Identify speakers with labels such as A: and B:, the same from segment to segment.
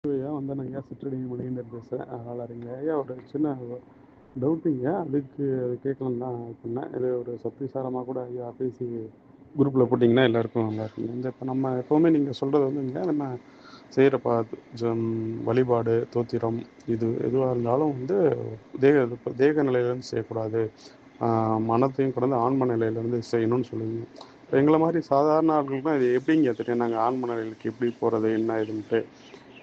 A: ஐயா வந்தேனுங்க. சிற்றடி மணிகண்டன் பேசுகிறேன். நல்லா இருக்கீங்க ஐயா? ஒரு சின்ன டவுட்டுங்க. அதுக்கு கேட்கலாம் தான் பண்ணேன். இது ஒரு சத்திசாரமாக கூட ஐயா பேசி குரூப்பில் போட்டிங்கன்னா எல்லாருக்கும் நல்லா இருக்குங்க. இந்த இப்போ நம்ம எப்போவுமே நீங்கள் சொல்கிறது வந்துங்க, நம்ம செய்கிற வழிபாடு, தோத்திரம், இது எதுவாக இருந்தாலும் வந்து தேக நிலையிலேருந்து செய்யக்கூடாது, மனத்தையும் கடந்து ஆன்ம நிலையிலேருந்து செய்யணும்னு சொல்லுவீங்க. இப்போ எங்களை மாதிரி சாதாரண ஆட்களுக்குலாம் இது எப்படிங்க தெரியும் நாங்கள் ஆன்ம நிலைகளுக்கு எப்படி போகிறது என்ன இதுன்ட்டு?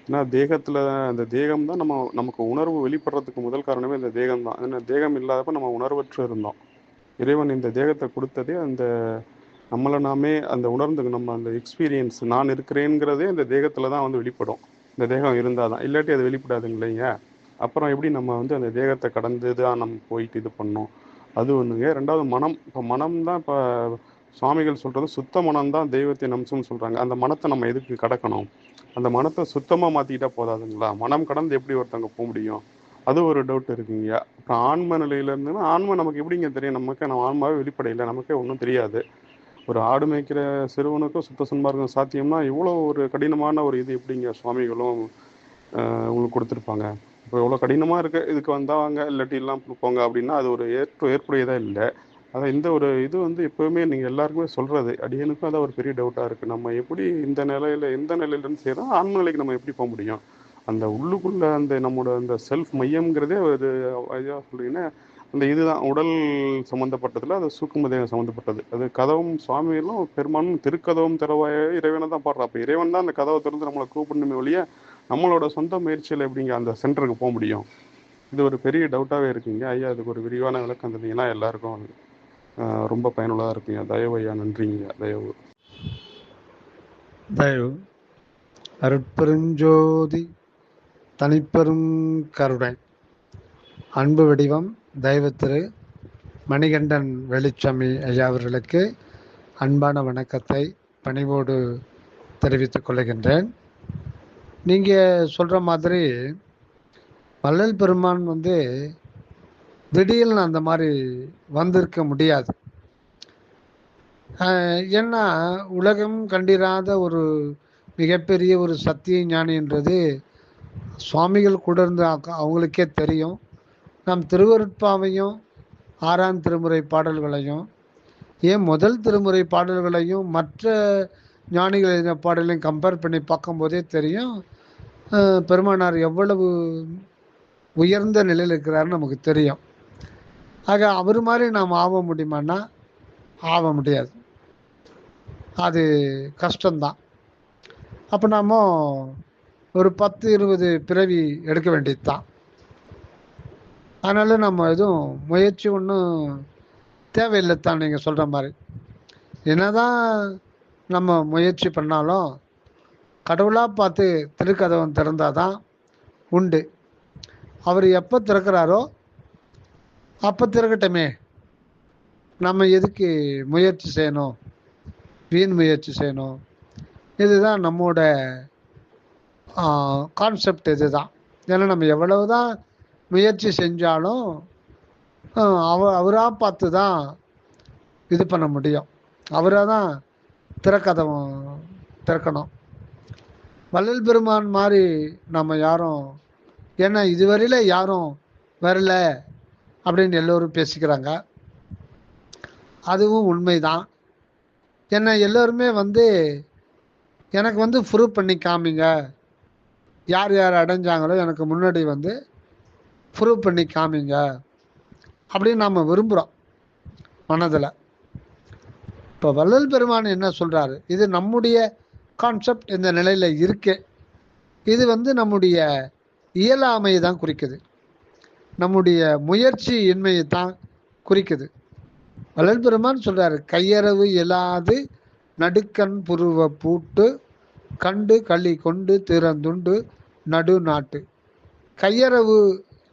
A: ஏன்னா தேகத்தில் அந்த தேகம் தான் நமக்கு உணர்வு வெளிப்படுறதுக்கு முதல் காரணமே இந்த தேகம் தான். ஏன்னா தேகம் இல்லாதப்ப நம்ம உணர்வற்று இருந்தோம். இறைவன் இந்த தேகத்தை கொடுத்ததே அந்த நம்மளை நாமே அந்த உணர்ந்து நம்ம அந்த எக்ஸ்பீரியன்ஸ் நான் இருக்கிறேங்கிறதே இந்த தேகத்தில் தான் வந்து வெளிப்படும். இந்த தேகம் இருந்தால் தான், இல்லாட்டி அது வெளிப்படாதுங்க இல்லைங்க. அப்புறம் எப்படி நம்ம வந்து அந்த தேகத்தை கடந்து தான் நம்ம போயிட்டு இது பண்ணோம். அது ஒன்றுங்க. ரெண்டாவது மனம். இப்போ மனம் தான் இப்போ சுவாமிகள் சொல்கிறது சுத்த மனம் தான் தெய்வத்தின் அம்சம்னு சொல்கிறாங்க. அந்த மனத்தை நம்ம எதுக்கு கடக்கணும்? அந்த மனத்தை சுத்தமாக மாற்றிக்கிட்டா போதாதுங்களா? மனம் கடந்து எப்படி ஒருத்தவங்க போக முடியும்? அது ஒரு டவுட் இருக்குங்க. அப்புறம் ஆன்ம நிலையில் இருந்துன்னா ஆன்மா நமக்கு எப்படிங்க தெரியும்? நம்ம ஆன்மாவே வெளிப்படையில நமக்கே ஒன்றும் தெரியாது. ஒரு ஆடு மேய்க்கிற சிறுவனுக்கும் சுத்த சன்மார்க்கம் சாத்தியம்னா இவ்வளோ ஒரு கடினமான ஒரு இது எப்படிங்க சுவாமிகளும் உங்களுக்கு கொடுத்துருப்பாங்க? இப்போ எவ்வளோ கடினமாக இருக்குது, இதுக்கு வந்தாங்க இல்லாட்டி எல்லாம் போங்க அப்படின்னா அது ஒரு ஏற்புடையதாக இல்லை. அதான் இந்த ஒரு இது வந்து எப்போவுமே நீங்கள் எல்லாருக்குமே சொல்கிறது, அடியனுக்கும் அதான் ஒரு பெரிய டவுட்டாக இருக்குது. நம்ம எப்படி இந்த நிலையில் எந்த நிலையிலேருந்து செய்கிறோம், ஆன்ம நிலைக்கு நம்ம எப்படி போக முடியும்? அந்த உள்ளுக்குள்ளே அந்த நம்மளோட அந்த செல்ஃப் மையம்ங்கிறதே ஒரு இதாக சொல்கிறீங்கன்னா, அந்த இதுதான் உடல் சம்மந்தப்பட்டதில் அது சூக்கும தேகம் சம்மந்தப்பட்டது. அது கதவும் சுவாமிகளும் பெரும்பாலும் திருக்கதவும் திறவாய இறைவனை தான் பாடுறா. அப்போ இறைவன் தான் அந்த கதவை திறந்து நம்மளை கூப்பிடணுமே ஒழிய நம்மளோட சொந்த முயற்சியில் எப்படிங்க அந்த சென்டருக்கு போக முடியும்? இது ஒரு பெரிய டவுட்டாகவே இருக்குங்க ஐயா. அதுக்கு ஒரு விரிவான விளக்கம் தந்தீங்கன்னா எல்லாருக்கும் ரொம்ப பயனுள்ளதாக இருக்குங்க. தயவு ஐயா. நன்றிங்க. தயவு.
B: தயவு. அருட்பெருஞ்சோதி தனிப்பெரும் கருணை அன்பு வடிவம் தெய்வ திரு மணிகண்டன் வெளிச்சாமி ஐயா அவர்களுக்கு அன்பான வணக்கத்தை பணிவோடு தெரிவித்துக் கொள்கின்றேன். நீங்கள் சொல்கிற மாதிரி வள்ளல் பெருமான் திடீர்னு அந்த மாதிரி வந்திருக்க முடியாது. ஏன்னா உலகம் கண்டிராத ஒரு மிகப்பெரிய ஒரு சத்திய ஞானின்றது சுவாமிகள் கூட இருந்து அவங்களுக்கே தெரியும். நம் திருவருட்பாவையும் 6ஆம் திருமுறை பாடல்களையும் ஏன் முதல் திருமுறை பாடல்களையும் மற்ற ஞானிகள் எழுதின பாடலையும் கம்பேர் பண்ணி பார்க்கும்போதே தெரியும் பெருமானார் எவ்வளவு உயர்ந்த நிலையில் இருக்கிறாருன்னு நமக்கு தெரியும். ஆக அவர் மாதிரி நாம் ஆக முடியுமான்னா ஆக முடியாது. அது கஷ்டம்தான். அப்போ நாம் ஒரு 10-20 பிறவி எடுக்க வேண்டியது தான். அதனால் நம்ம எதுவும் முயற்சி ஒன்றும் தேவையில்லை தான். நீங்கள் சொல்கிற மாதிரி என்னதான் நம்ம முயற்சி பண்ணாலும் கடவுளாக பார்த்து திருக்கதவன் திறந்தால் தான் உண்டு. அவர் எப்போ திறக்கிறாரோ அப்போ திறக்கட்டுமே. நம்ம எதுக்கு முயற்சி செய்யணும், வீண் முயற்சி செய்யணும்? இதுதான் நம்மோட கான்செப்ட். இதுதான். ஏன்னா நம்ம எவ்வளவு தான் முயற்சி செஞ்சாலும் அவராக பார்த்து தான் இது பண்ண முடியும். அவராக தான் திறக்கணும். வள்ளல் பெருமான் மாதிரி நம்ம யாரும், ஏன்னா இதுவரையில் யாரும் வரல அப்படின்னு எல்லோரும் பேசிக்கிறாங்க. அதுவும் உண்மைதான். ஏன்னா எல்லோருமே எனக்கு ப்ரூவ் பண்ணி காமிங்க, யார் யார் அடைஞ்சாங்களோ எனக்கு முன்னாடி ப்ரூவ் பண்ணி காமிங்க அப்படின்னு நாம் விரும்புகிறோம் மனதில். இப்போ வள்ளல் பெருமான் என்ன சொல்கிறாரு, இது நம்முடைய கான்செப்ட் இந்த நிலையில் இருக்கு. இது நம்முடைய இயலாமையை தான் குறிக்குது, நம்முடைய முயற்சி இன்மையை தான் குறிக்குது. வள்ளல் பெருமான் சொல்கிறாரு, கையறவு இயலாது நடுக்கண் புருவ பூட்டு கண்டு களி கொண்டு திறந்துண்டு நடு நாட்டு. கையறவு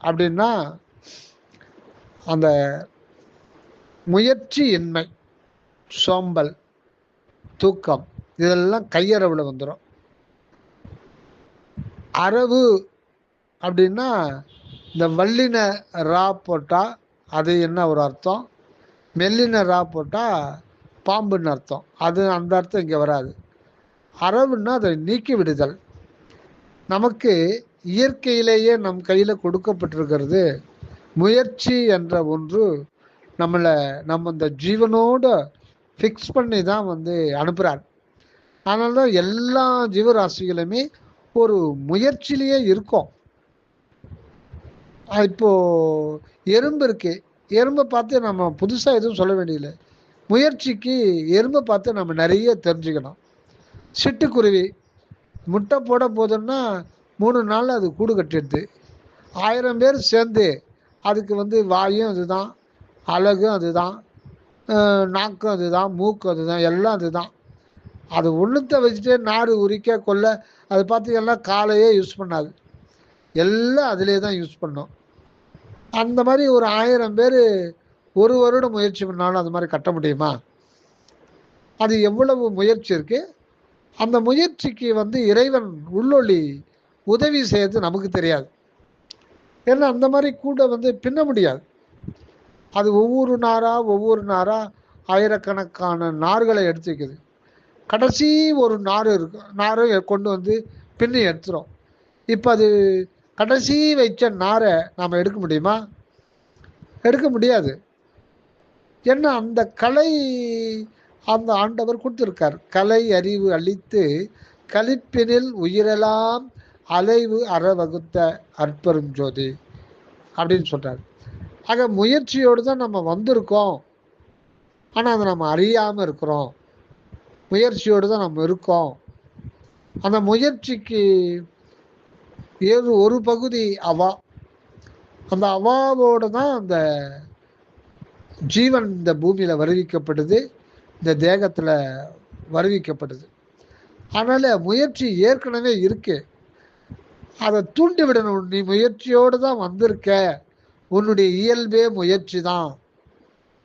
B: அப்படின்னா அந்த முயற்சி இன்மை, சோம்பல், தூக்கம், இதெல்லாம் கையறவில் வந்துடும். அரவு அப்படின்னா இந்த வல்லின ரா போட்டால் அது என்ன ஒரு அர்த்தம், மெல்லின ரா போட்டால் பாம்புன்னு அர்த்தம். அது அந்த அர்த்தம் இங்கே வராது. அரவுன்னா அதை நீக்கி விடுதல். நமக்கு இயற்கையிலேயே நம் கையில் கொடுக்கப்பட்டிருக்கிறது முயற்சி என்ற ஒன்று. நம்ம இந்த ஜீவனோட ஃபிக்ஸ் பண்ணி தான் அனுப்புகிறார். அதனால தான் எல்லா ஜீவராசிகளுமே ஒரு முயற்சியிலேயே இருக்கும். இப்போ எறும்பு இருக்கு, எறும்பை பார்த்து நம்ம புதுசாக எதுவும் சொல்ல வேண்டியதில்லை. முயற்சிக்கு எறும்பை பார்த்து நம்ம நிறைய தெரிஞ்சுக்கணும். சிட்டுக்குருவி முட்டை போட போதுன்னா 3 நாள் அது கூடு கட்டிடுது. 1000 பேர் சேர்ந்து அதுக்கு வாயும் அதுதான், அழகும் அதுதான், நாக்கும் அதுதான், மூக்கும் அதுதான், எல்லாம் அதுதான். அது ஒன்றுத்தை வச்சுட்டு நார் உரிக்க கொள்ள அது பார்த்தீங்கன்னா காலையே யூஸ் பண்ணாது, எல்லாம் அதிலே தான் யூஸ் பண்ணோம். அந்த மாதிரி ஒரு 1000 பேர் ஒரு வருடம் முயற்சி பண்ணாலும் அது மாதிரி கட்ட முடியுமா? அது எவ்வளவு முயற்சி இருக்கு. அந்த முயற்சிக்கு இறைவன் உள்ளொளி உதவி செய்யறது நமக்கு தெரியாது. ஏன்னா அந்த மாதிரி கூட பின்ன முடியாது. அது ஒவ்வொரு நாரா ஆயிரக்கணக்கான நார்களை எடுத்து வைக்குது. கடைசி ஒரு நார் இருக்கும், நாரை கொண்டு பின்னி எடுத்துரும். இப்போ அது கடைசி வச்ச நாரை நாம் எடுக்க முடியுமா? எடுக்க முடியாது. ஏன்னா அந்த கலை அந்த ஆண்டவர் கொடுத்துருக்கார். கலை அறிவு அளித்து கலிப்பினில் உயிரெல்லாம் அலைவு அறவகுத்த அற்பெரும் ஜோதி அப்படின்னு சொல்றார். ஆக முயற்சியோடு தான் நம்ம வந்திருக்கோம். ஆனால் அதை நம்ம அறியாமல் இருக்கிறோம். முயற்சியோடு தான் நம்ம இருக்கோம். அந்த முயற்சிக்கு ஒரு பகுதி அவா. அந்த அவாவோடு தான் அந்த ஜீவன் இந்த பூமியில் வருவிக்கப்படுது, இந்த தேகத்தில் வருவிக்கப்படுது. அதனால் முயற்சி ஏற்கனவே இருக்கு. அதை தூண்டி விடணும். நீ முயற்சியோடு தான் வந்திருக்க, உன்னுடைய இயல்பே முயற்சி தான்.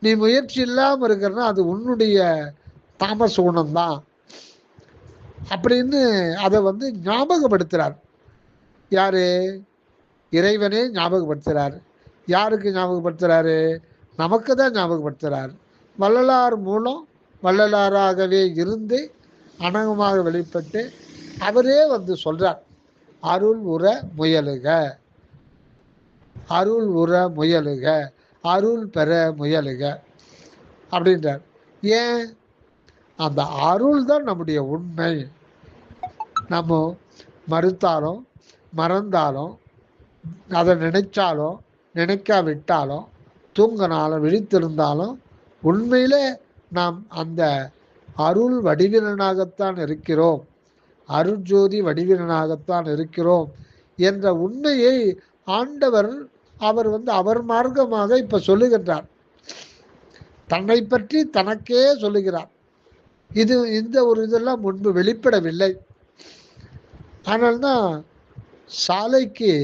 B: நீ முயற்சி இல்லாமல் இருக்கிறன்னா அது உன்னுடைய தாமச குணம்தான் அப்படின்னு அதை ஞாபகப்படுத்துகிறார். யாரு? இறைவனே ஞாபகப்படுத்துகிறார். யாருக்கு ஞாபகப்படுத்துகிறாரு? நமக்கு தான் ஞாபகப்படுத்துகிறார். வள்ளலார் மூலம் வள்ளலாராகவே இருந்து அனகமாக வெளிப்பட்டு அவரே சொல்றார், அருள் உற முயலுக, அருள் உற முயலுக, அருள் பெற முயலுக அப்படின்றார். ஏன்? அந்த அருள் தான் நம்முடைய உண்மை. நம்ம மறுத்தாலும் மறந்தாலும் அதை நினைச்சாலும் நினைக்காவிட்டாலும் தூங்கினாலும் விழித்திருந்தாலும் உண்மையிலே நாம் அந்த அருள் வடிவினனாகத்தான் இருக்கிறோம், அருட்ஜோதி வடிவினனாகத்தான் இருக்கிறோம் என்ற உண்மையை ஆண்டவர் அவர் மார்க்கமாக இப்ப சொல்லுகின்றார். தன்னை பற்றி தனக்கே சொல்லுகிறார். இந்த ஒரு இதெல்லாம் முன்பு வெளிப்படவில்லை. ஆனால்தான் சாலைக்கு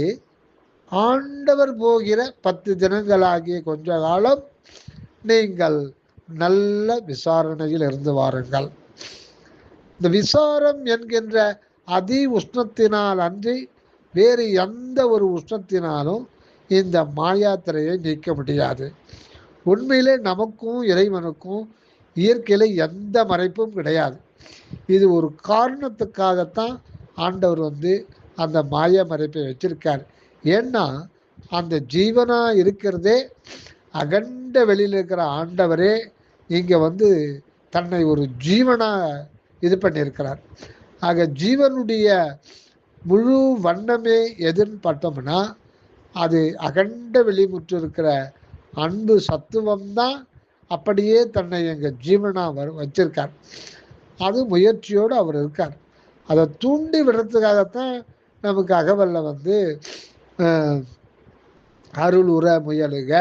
B: ஆண்டவர் போகிற 10 தினங்களாகிய கொஞ்ச காலம் நீங்கள் நல்ல விசாரணையில் இருந்து வாருங்கள். இந்த விசாரம் என்கின்ற அதி உஷ்ணத்தினால் அன்றி வேறு எந்த ஒரு உஷ்ணத்தினாலும் இந்த மாயாத்திரையை நீக்க முடியாது. உண்மையிலே நமக்கும் இறைவனுக்கும் இயற்கையில எந்த மறைப்பும் கிடையாது. இது ஒரு காரணத்துக்காகத்தான் ஆண்டவர் அந்த மாய மறைப்பை வச்சிருக்கார். ஏன்னா அந்த ஜீவனா இருக்கிறதே அகண்ட வெளியில் இருக்கிற ஆண்டவரே இங்க தன்னை ஒரு ஜீவனா இது பண்ணியிருக்கிறார். ஆக ஜீவனுடைய முழு வண்ணமே எதுன்னு பார்த்தோம்னா அது அகண்ட வெளிமுற்று இருக்கிற அன்பு சத்துவம் தான் அப்படியே தன்னை எங்க ஜீவனா வச்சிருக்கார். அது முயற்சியோடு அவர் இருக்கார். அதை தூண்டி விடுறதுக்காகத்தான் நமக்கு அகவல்ல அருள் உற முயலுக,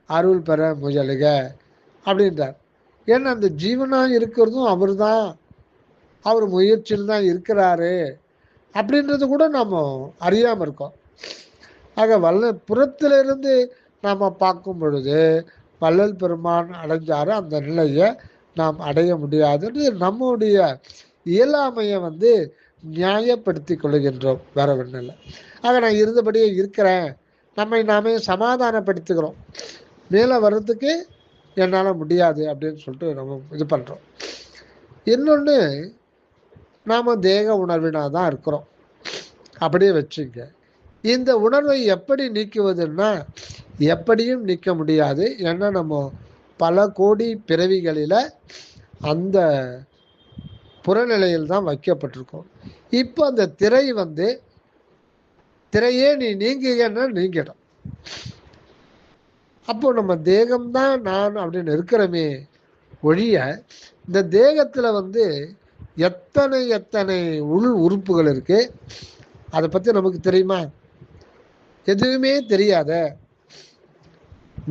B: அருள் பெற முயலுக அப்படின்றார். ஏன்னா அந்த ஜீவனா இருக்கிறதும் அவர் தான், அவர் முயற்சியில் தான் இருக்கிறாரு அப்படின்றது கூட நாம் அறியாமல் இருக்கோம். ஆக புறத்திலிருந்து நாம் பார்க்கும் பொழுது வள்ளல் பெருமான் அடைஞ்சாரு, அந்த நிலையை நாம் அடைய முடியாதுன்னு நம்முடைய இயலாமையை நியாயப்படுத்தி கொள்கின்றோம், வேற ஒன்றும் இல்லை. ஆக நான் இருந்தபடியே இருக்கிறேன், நம்மை நாமே சமாதானப்படுத்திக்கிறோம். மேலே வர்றதுக்கு என்னால் முடியாது அப்படின்னு சொல்லிட்டு நம்ம இது பண்ணுறோம். இன்னொன்று, நாம் தேக உணர்வினாக தான் இருக்கிறோம். அப்படியே வச்சுங்க. இந்த உணர்வை எப்படி நீக்குவதுன்னா, எப்படியும் நீக்க முடியாது. ஏன்னா நம்ம பல கோடி பிறவிகளில் அந்த புறநிலையில் தான் வைக்கப்பட்டிருக்கோம். இப்போ அந்த திரை வந்து திரையே நீ நீங்குகன்னா நீங்கிடும். அப்போ நம்ம தேகம்தான் நான் அப்படின்னு இருக்கிறோமே ஒழிய, இந்த தேகத்துல வந்து எத்தனை எத்தனை உள் உறுப்புகள் இருக்கு, அதை பத்தி நமக்கு தெரியுமா? எதுவுமே தெரியாத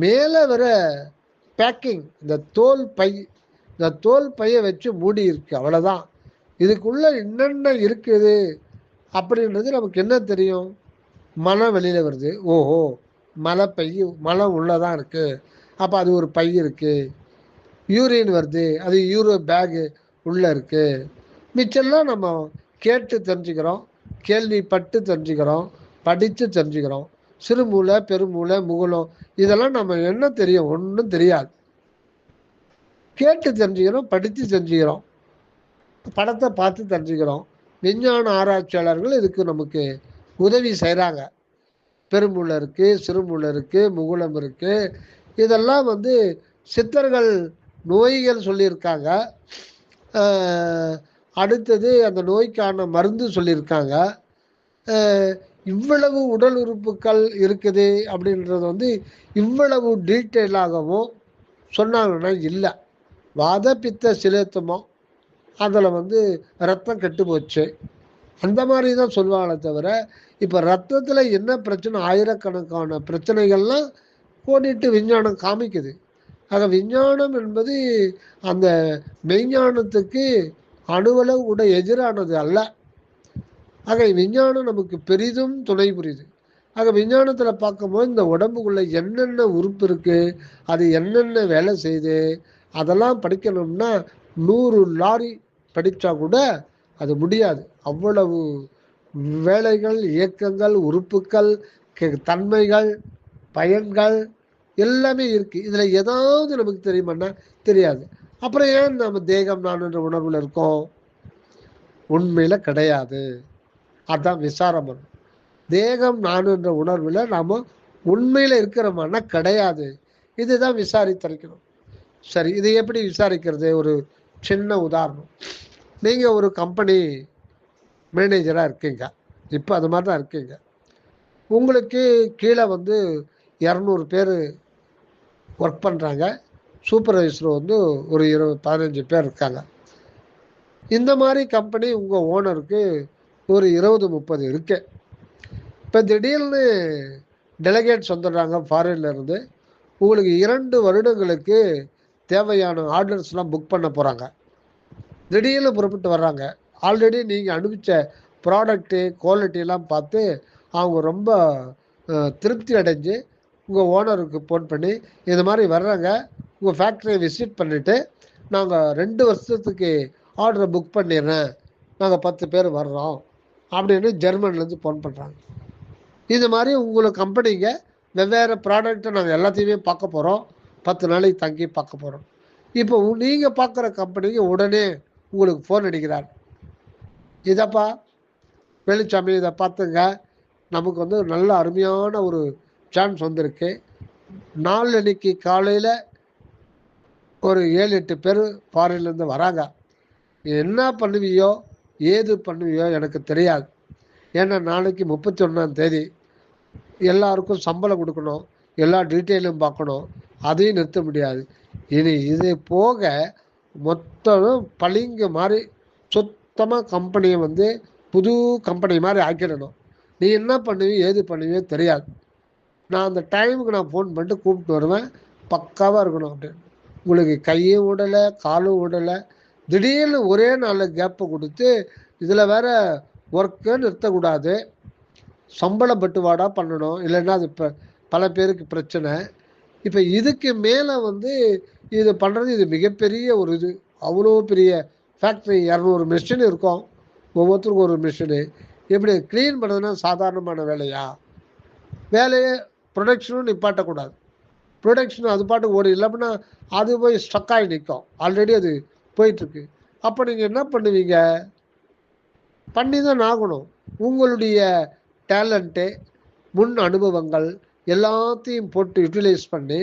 B: மேல வர பேக்கிங், இந்த தோல் பையை வச்சு மூடி இருக்கு, அவ்வளவுதான். இதுக்குள்ள என்னென்ன இருக்குது அப்படின்றது நமக்கு என்ன தெரியும்? மலம் வெளியில வருது, ஓஹோ மலம் உள்ளதான் இருக்கு, அப்ப அது ஒரு பை இருக்கு. யூரின் வருது, அது யூரோ பேகு உள்ள இருக்கு. மிச்சம்லாம் நம்ம கேட்டு தெரிஞ்சுக்கிறோம், கேள்விப்பட்டு தெரிஞ்சுக்கிறோம், படித்து தெரிஞ்சுக்கிறோம். சிறுமூளை, பெருமூளை, முகுலம், இதெல்லாம் நம்ம என்ன தெரியும்? ஒன்றும் தெரியாது. கேட்டு தெரிஞ்சுக்கிறோம், படித்து தெரிஞ்சுக்கிறோம், படத்தை பார்த்து தெரிஞ்சுக்கிறோம். விஞ்ஞான ஆராய்ச்சியாளர்கள் இதுக்கு நமக்கு உதவி செய்கிறாங்க. பெருமூளை இருக்கு, சிறுமூளை இருக்கு, முகுலம் இருக்கு. இதெல்லாம் வந்து சித்தர்கள் நோய்கள் சொல்லியிருக்காங்க. அடுத்தது அந்த நோய்க்கான மருந்து சொல்லியிருக்காங்க. இவ்வளவு உடல் உறுப்புகள் இருக்குது அப்படின்றது வந்து இவ்வளவு டீட்டெயிலாகவும் சொன்னாங்கன்னா இல்லை. வாத பித்த சிலேத்துமோ அதில் வந்து ரத்தம் கெட்டு போச்சு, அந்த மாதிரி தான் சொல்லுவாங்களே தவிர, இப்போ ரத்தத்தில் என்ன பிரச்சனை, ஆயிரக்கணக்கான பிரச்சனைகள்லாம் கோடிட்டு விஞ்ஞானம் காமிக்குது. ஆக விஞ்ஞானம் என்பது அந்த மெய்ஞானத்துக்கு அணுவளவு கூட எதிரானது அல்ல. ஆக விஞ்ஞானம் நமக்கு பெரிதும் துணை புரியுது. ஆக விஞ்ஞானத்தில் பார்க்கும்போது இந்த உடம்புக்குள்ள என்னென்ன உறுப்பு இருக்கு, அது என்னென்ன வேலை செய்யுது, அதெல்லாம் படிக்கணும்னா 100 லாரி படித்தா கூட அது முடியாது. அவ்வளவு வேலைகள், இயக்கங்கள், உறுப்புகள், தன்மைகள், பயன்கள் எல்லாமே இருக்கு. இதுல ஏதாவது நமக்கு தெரியுமான்னா தெரியாது. அப்புறம் ஏன் நம்ம தேகம் நான் என்ற உணர்வுல இருக்கோம்? உண்மையில கிடையாது. அதான் விசாரம். தேகம் நான் என்ற உணர்வுல நாம உண்மையில இருக்கிறோமான்னா கிடையாது. இதுதான் விசாரித்திருக்கணும். சரி, இதை எப்படி விசாரிக்கிறது? ஒரு சின்ன உதாரணம். நீங்க ஒரு கம்பெனி மேனேஜரா இருக்கீங்க, இப்போ அது மாதிரி தான் இருக்கீங்க. உங்களுக்கு கீழே வந்து 200 பேர் ஒர்க் பண்ணுறாங்க. சூப்பர்வைசர் வந்து ஒரு 15 பேர் இருக்காங்க. இந்த மாதிரி கம்பெனி உங்கள் ஓனருக்கு ஒரு 20-30 இருக்கு. இப்போ திடீர்னு டெலிகேட்ஸ் வந்துடுறாங்க ஃபாரின்ல இருந்து. உங்களுக்கு 2 வருடங்களுக்கு தேவையான ஆர்டர்ஸ்லாம் புக் பண்ண போகிறாங்க. திடீர்னு புறப்பட்டு வர்றாங்க. ஆல்ரெடி நீங்கள் அனுப்பிச்ச ப்ராடக்ட்டு குவாலிட்டிலாம் பார்த்து அவங்க ரொம்ப திருப்தி அடைஞ்சு உங்கள் ஓனருக்கு ஃபோன் பண்ணி, இது மாதிரி வர்றாங்க, உங்கள் ஃபேக்ட்ரியை விசிட் பண்ணிவிட்டு நாங்கள் 2 வருஷத்துக்கு ஆர்டரை புக் பண்ணிடுறேன், நாங்கள் 10 பேர் வர்றோம் அப்படின்னு ஜெர்மன்லேருந்து ஃபோன் பண்ணுறாங்க. இது மாதிரி உங்களுக்கு கம்பெனிங்க வெவ்வேறு ப்ராடக்ட்டை நாங்கள் எல்லாத்தையுமே பார்க்க போகிறோம், 10 நாளைக்கு தங்கி பார்க்க போகிறோம். இப்போ நீங்கள் பார்க்குற கம்பெனிக்கு உடனே உங்களுக்கு ஃபோன் அடிக்கிறார், இதப்பா வெளிச்சாமி, இதை பார்த்துங்க, நமக்கு வந்து நல்ல அருமையான ஒரு சான்ஸ் வந்திருக்கு. நாளன்னைக்கு காலையில் ஒரு 7-8 பேர் ஃபாரின்லேருந்து வராங்க. என்ன பண்ணுவியோ ஏது பண்ணுவியோ எனக்கு தெரியாது. ஏன்னா நாளைக்கு 31ஆம் தேதி எல்லாருக்கும் சம்பளம் கொடுக்கணும், எல்லா டீட்டெயிலும் பார்க்கணும், அதையும் நிறுத்த முடியாது. இனி இது போக மொத்தம் பளிங்கு மாதிரி சுத்தமாக கம்பெனியை வந்து புது கம்பெனி மாதிரி ஆக்கிடணும். நீ என்ன பண்ணுவியோ ஏது பண்ணுவியோ தெரியாது. நான் அந்த டைமுக்கு நான் ஃபோன் பண்ணிட்டு கூப்பிட்டு வருவேன், பக்காவாக இருக்கணும் அப்படின்னு. உங்களுக்கு கையும் விடலை, காலும் விடலை, திடீர்னு ஒரே நாளில் கேப்பை கொடுத்து இதில் வேற ஒர்க்கை நிறுத்தக்கூடாது, சம்பள பட்டுவாடாக பண்ணணும், இல்லைன்னா அது இப்போ பல பேருக்கு பிரச்சனை. இப்போ இதுக்கு மேலே வந்து இது பண்ணுறது, இது மிகப்பெரிய ஒரு இது. அவ்வளோ பெரிய ஃபேக்ட்ரி, 200 மிஷின் இருக்கும், ஒவ்வொருத்தருக்கும் ஒரு மிஷினு. எப்படி க்ளீன் பண்ணுறதுன்னா சாதாரணமான வேலையா? வேலையை ப்ரொடக்ஷனும் நிப்பாட்டக்கூடாது. ப்ரொடக்ஷன் அது பாட்டுக்கு ஓடி இல்லை அப்படின்னா அது போய் ஸ்டக்காகி நிற்கும், ஆல்ரெடி அது போயிட்டுருக்கு. அப்போ நீங்கள் என்ன பண்ணுவீங்க? பண்ணி தான் ஆகணும். உங்களுடைய டேலண்ட்டு, முன் அனுபவங்கள் எல்லாத்தையும் போட்டு யூட்டிலைஸ் பண்ணி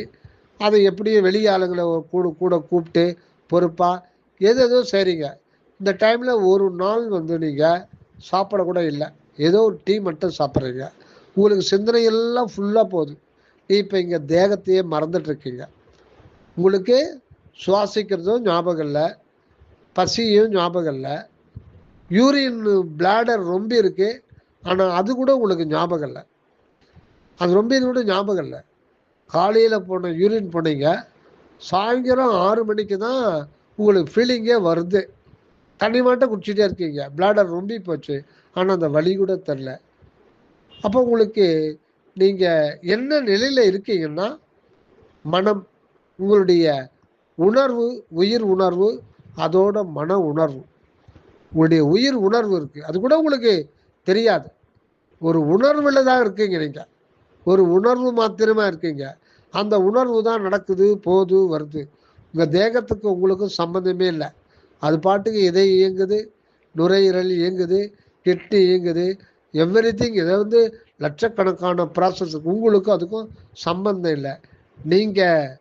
B: அதை எப்படியும் வெளி ஆளுங்களை கூட கூட கூப்பிட்டு பொறுப்பாக எதோ செய்கிறீங்க. இந்த டைமில் ஒரு நாள் வந்து நீங்கள் சாப்பிடக்கூட இல்லை, ஏதோ ஒரு டீ மட்டும் சாப்பிட்றீங்க. உங்களுக்கு சிந்தனை எல்லாம் ஃபுல்லாக போகுது. இப்போ இங்கே தேகத்தையே மறந்துட்டுருக்கீங்க. உங்களுக்கு சுவாசிக்கிறதும் ஞாபகம் இல்லை, பசியும் ஞாபகம் இல்லை, யூரின் பிளாடர் ரொம்ப இருக்கு, ஆனால் அது கூட உங்களுக்கு ஞாபகம் இல்லை. அது ரொம்ப இது கூட ஞாபகம் இல்லை. காலையில் போன யூரின் போனீங்க, சாயந்தரம் 6 மணிக்கு தான் உங்களுக்கு ஃபீலிங்கே வருது. தண்ணி மட்டும் குடிச்சிட்டே இருக்கீங்க, பிளாடர் ரொம்ப போச்சு, ஆனால் அந்த வலி கூட தெரில. அப்போ உங்களுக்கு நீங்கள் என்ன நிலையில் இருக்கீங்கன்னா, மனம், உங்களுடைய உணர்வு, உயிர் உணர்வு, அதோட மன உணர்வு, உங்களுடைய உயிர் உணர்வு இருக்குது, அது கூட உங்களுக்கு தெரியாது. ஒரு உணர்வில் தான் இருக்கீங்க, நீங்கள் ஒரு உணர்வு மாத்திரமா இருக்கீங்க. அந்த உணர்வு தான் நடக்குது, போகுது, வருது. உங்கள் தேகத்துக்கு உங்களுக்கும் சம்மந்தமே இல்லை. அது பாட்டுக்கு இதை இயங்குது, நுரையீரல் இயங்குது, கிட்னி இயங்குது, எவ்ரிதிங். இதை வந்து லட்சக்கணக்கான ப்ராசஸ், உங்களுக்கும் அதுக்கும் சம்பந்தம் இல்லை. நீங்கள்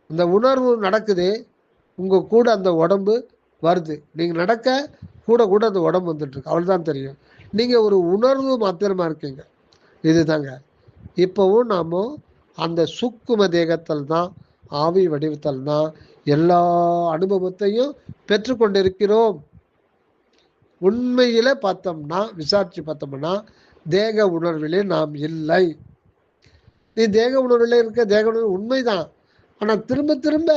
B: இந்த உணர்வு நடக்குது, உங்கள் கூட அந்த உடம்பு வருது, நீங்கள் நடக்க கூட கூட அந்த உடம்பு வந்துட்டுருக்கு, அவ்வளோதான் தெரியும். நீங்கள் ஒரு உணர்வு மாத்திரமா இருக்கீங்க. இதுதாங்க. இப்போவும் நாம் அந்த சூக்கும தேகத்தில் தான், ஆவி வடிவத்தில் தான் எல்லா அனுபவத்தையும் பெற்றுக்கொண்டிருக்கிறோம். உண்மையில பார்த்தோம்னா, விசாரிச்சு பார்த்தோம்னா, தேக உணர்விலே நாம் இல்லை. நீ தேக உணர்விலே இருக்க, தேக உணர்வு உண்மைதான். ஆனால் திரும்ப திரும்ப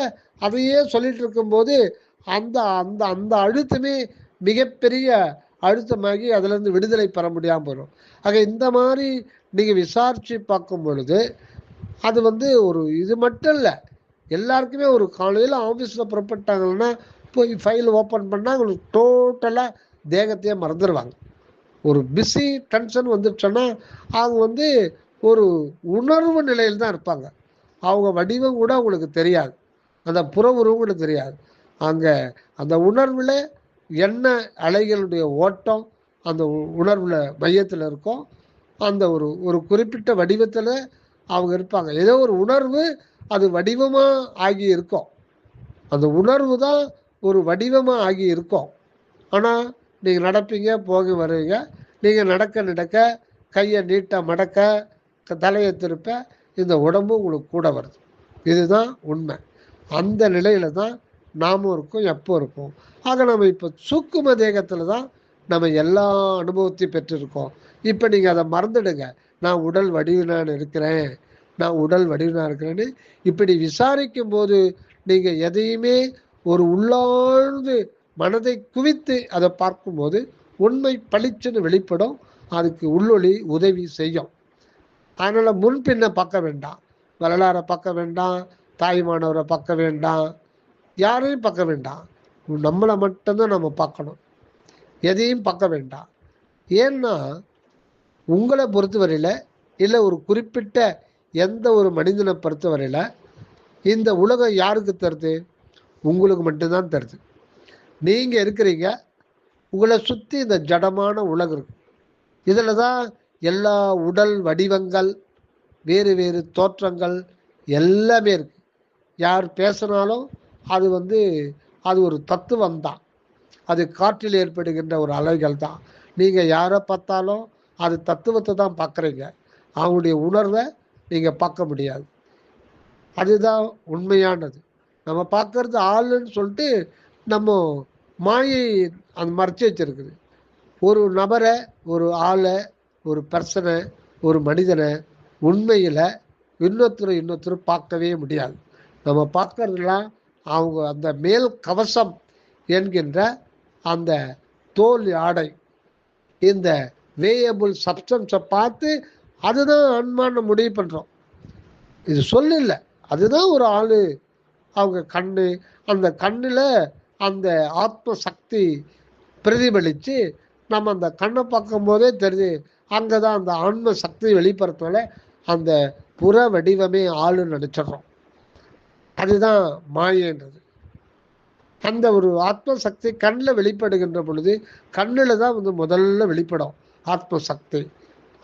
B: அதையே சொல்லிட்டு இருக்கும்போது அந்த அந்த அந்த அழுத்தமே மிகப்பெரிய அழுத்தமாகி அதிலிருந்து விடுதலை பெற முடியாமல் போயிடும். ஆக இந்த மாதிரி நீங்கள் விசாரித்து பார்க்கும் பொழுது அது வந்து ஒரு இது மட்டும் இல்லை, எல்லாருக்குமே ஒரு காலையில் ஆஃபீஸில் புறப்பட்டாங்கன்னா போய் ஃபைல் ஓப்பன் பண்ணால் அவங்களுக்கு டோட்டலாக தேகத்தையே மறந்துடுவாங்க. ஒரு பிஸி டென்ஷன் வந்துடுச்சோன்னா அவங்க வந்து ஒரு உணர்வு நிலையில் தான் இருப்பாங்க. அவங்க வடிவம் கூட அவங்களுக்கு தெரியாது, அந்த புற உருவம் கூட தெரியாது. அங்கே அந்த உணர்வில் என்ன அலைகளுடைய ஓட்டம் அந்த உணர்வில் மையத்தில் இருக்கும். அந்த ஒரு ஒரு குறிப்பிட்ட வடிவத்தில் அவங்க இருப்பாங்க. ஏதோ ஒரு உணர்வு அது வடிவமாக ஆகி இருக்கும். அந்த உணர்வு தான் ஒரு வடிவமாக ஆகி இருக்கும். ஆனால் நீங்கள் நடப்பீங்க, போக வருவீங்க. நீங்கள் நடக்க நடக்க கையை நீட்ட மடக்க தலையை திருப்ப இந்த உடம்பு உங்களுக்கு கூட வருது. இதுதான் உண்மை. அந்த நிலையில தான் நாமும் இருக்கோம், எப்போ இருக்கோம். ஆக நம்ம இப்போ சூக்கும தேகத்தில் தான் நம்ம எல்லா அனுபவத்தையும் பெற்றிருக்கோம். இப்போ நீங்கள் அதை மறந்துடுங்க. நான் உடல் வடிவினான் இருக்கிறேன், நான் உடல் வடிவினான் இருக்கிறேன்னு இப்படி விசாரிக்கும் போது நீங்கள் எதையுமே ஒரு உள்ளாழ்ந்து மனதை குவித்து அதை பார்க்கும்போது உண்மை பளிச்சுன்னு வெளிப்படும். அதுக்கு உள்ளொளி உதவி செய்யும். அதனால் முன்பின்ன பார்க்க வேண்டாம், வரலாறை பார்க்க வேண்டாம், தாய்மானவரை பார்க்க வேண்டாம், யாரையும் பார்க்க வேண்டாம். நம்மளை மட்டும்தான் நம்ம பார்க்கணும், எதையும் பார்க்க வேண்டாம். ஏன்னா உங்களை பொறுத்தவரையில் இல்லை ஒரு குறிப்பிட்ட எந்த ஒரு மனிதனை பொறுத்தவரையில் இந்த உலகம் யாருக்கு தருது? உங்களுக்கு மட்டும்தான் தருது. நீங்கள் இருக்கிறீங்க, உங்களை சுற்றி இந்த ஜடமான உலகம் இருக்கு. இதில் தான் எல்லா உடல் வடிவங்கள், வேறு வேறு தோற்றங்கள் எல்லாமே இருக்கு. யார் பேசினாலும் அது வந்து அது ஒரு தத்துவம் தான், அது காற்றில் ஏற்படுகின்ற ஒரு அலைகள் தான். நீங்கள் யாரை பார்த்தாலும் அது தத்துவத்தை தான் பார்க்குறீங்க, அவங்களுடைய உணர்வை நீங்கள் பார்க்க முடியாது. அதுதான் உண்மையானது. நம்ம பார்க்கறது ஆளுன்னு சொல்லிட்டு நம்ம மாயை அந்த மறைச்சி வச்சிருக்குது. ஒரு நபரை, ஒரு ஆளை, ஒரு பர்சனை, ஒரு மனிதனை உண்மையில் இன்னொருத்தர் பார்க்கவே முடியாது. நம்ம பார்க்கறதுலாம் அவங்க அந்த மேல் கவசம் என்கின்ற அந்த தோல் ஆடை, இந்த வேயபிள் சப்ஸ்டன்ஸை பார்த்து அதுதான் ஆன்மான்னு முடிவு பண்ணுறோம். இது சொல்லல, அதுதான் ஒரு ஆள். அவங்க கண்ணு, அந்த கண்ணில் அந்த ஆத்ம சக்தி பிரதிபலித்து நம்ம அந்த கண்ணை பார்க்கும் போதே தெரியுது, அங்கே தான் அந்த ஆன்ம சக்தி வெளிப்படுறதுனால அந்த புற வடிவமே ஆளுன்னு நினச்சிட்றோம். அதுதான் மாயன்றது. அந்த ஒரு ஆத்ம சக்தி கண்ணில் வெளிப்படுகின்ற பொழுது கண்ணில் தான் வந்து முதல்ல வெளிப்படும் ஆத்ம சக்தி.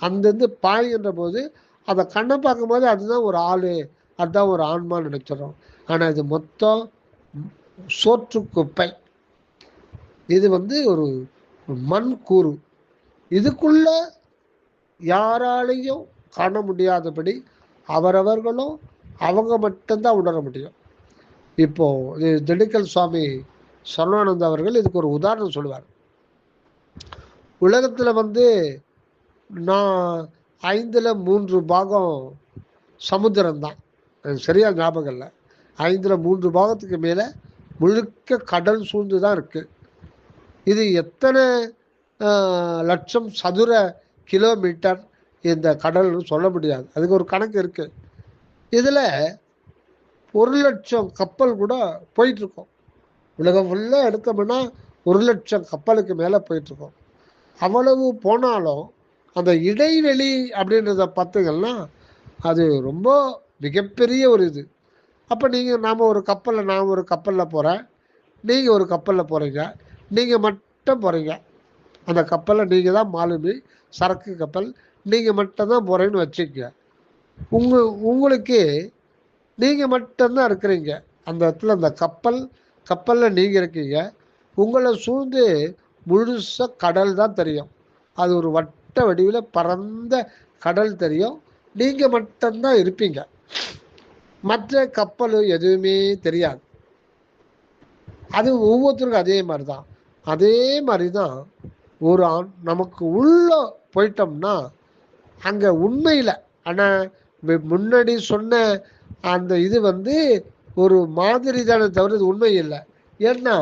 B: அந்த பாய்கின்ற போது அதை கண்ணை பார்க்கும்போது அதுதான் ஒரு ஆளு, அதுதான் ஒரு ஆன்மான்னு நினைச்சிடும். ஆனால் இது மொத்தம் சோற்று குப்பை. இது வந்து ஒரு மண் கூறு. இதுக்குள்ள யாராலையும் காண முடியாதபடி அவரவர்களும் அவங்க மட்டும்தான் உணர முடியும். இப்போ திண்டுக்கல் சுவாமி சரவானந்த அவர்கள் இதுக்கு ஒரு உதாரணம் சொல்லுவார். உலகத்துல வந்து நான் 3/5 சமுத்திரம் தான், சரியா ஞாபகம் இல்லை. 3/5 மேல முழுக்க கடல் சூழ்ந்து தான் இருக்கு. இது எத்தனை லட்சம் சதுர கிலோமீட்டர் இந்த கடல்னு சொல்ல முடியாது, அதுக்கு ஒரு கணக்கு இருக்கு. இதுல 1,00,000 கப்பல் கூட போயிட்டு இருக்கோம். உலகம் ஃபுல்லாக எடுத்தோம்னா 1,00,000 கப்பலுக்கு மேலே போயிட்டு இருக்கோம். அவ்வளவு போனாலும் அந்த இடைவெளி அப்படின்றத பார்த்துங்கன்னா அது ரொம்ப மிகப்பெரிய ஒரு இது. அப்போ நாம் ஒரு கப்பலில், நான் ஒரு கப்பலில் போகிறேன், நீங்கள் ஒரு கப்பலில் போகிறீங்க, நீங்கள் மட்டும் போகிறீங்க. அந்த கப்பலில் நீங்கள் தான் மாலுமி, சரக்கு கப்பல், நீங்கள் மட்டும்தான் போகிறீங்கன்னு வச்சுக்கங்க. உங்களுக்கு நீங்கள் மட்டும்தான் இருக்கிறீங்க அந்த இடத்துல. அந்த கப்பலில் நீங்கள் இருக்கீங்க. உங்களை சூழ்ந்து முழுசாக கடல் தான் தெரியும். அது ஒரு வட்ட வடிவில் பரந்த கடல் தெரியும். நீங்கள் மட்டும்தான் இருப்பீங்க. மற்ற கப்பல் எதுவுமே தெரியாது. அது ஒவ்வொருத்தருக்கும் அதே மாதிரி தான். அதே மாதிரி தான் ஒரு நமக்கு உள்ள போயிட்டோம்னா அங்கே உண்மையில், ஆனால் முன்னாடி சொன்ன அந்த இது வந்து ஒரு மாதிரி தானே தவிர இது உண்மை இல்லை. ஏன்னா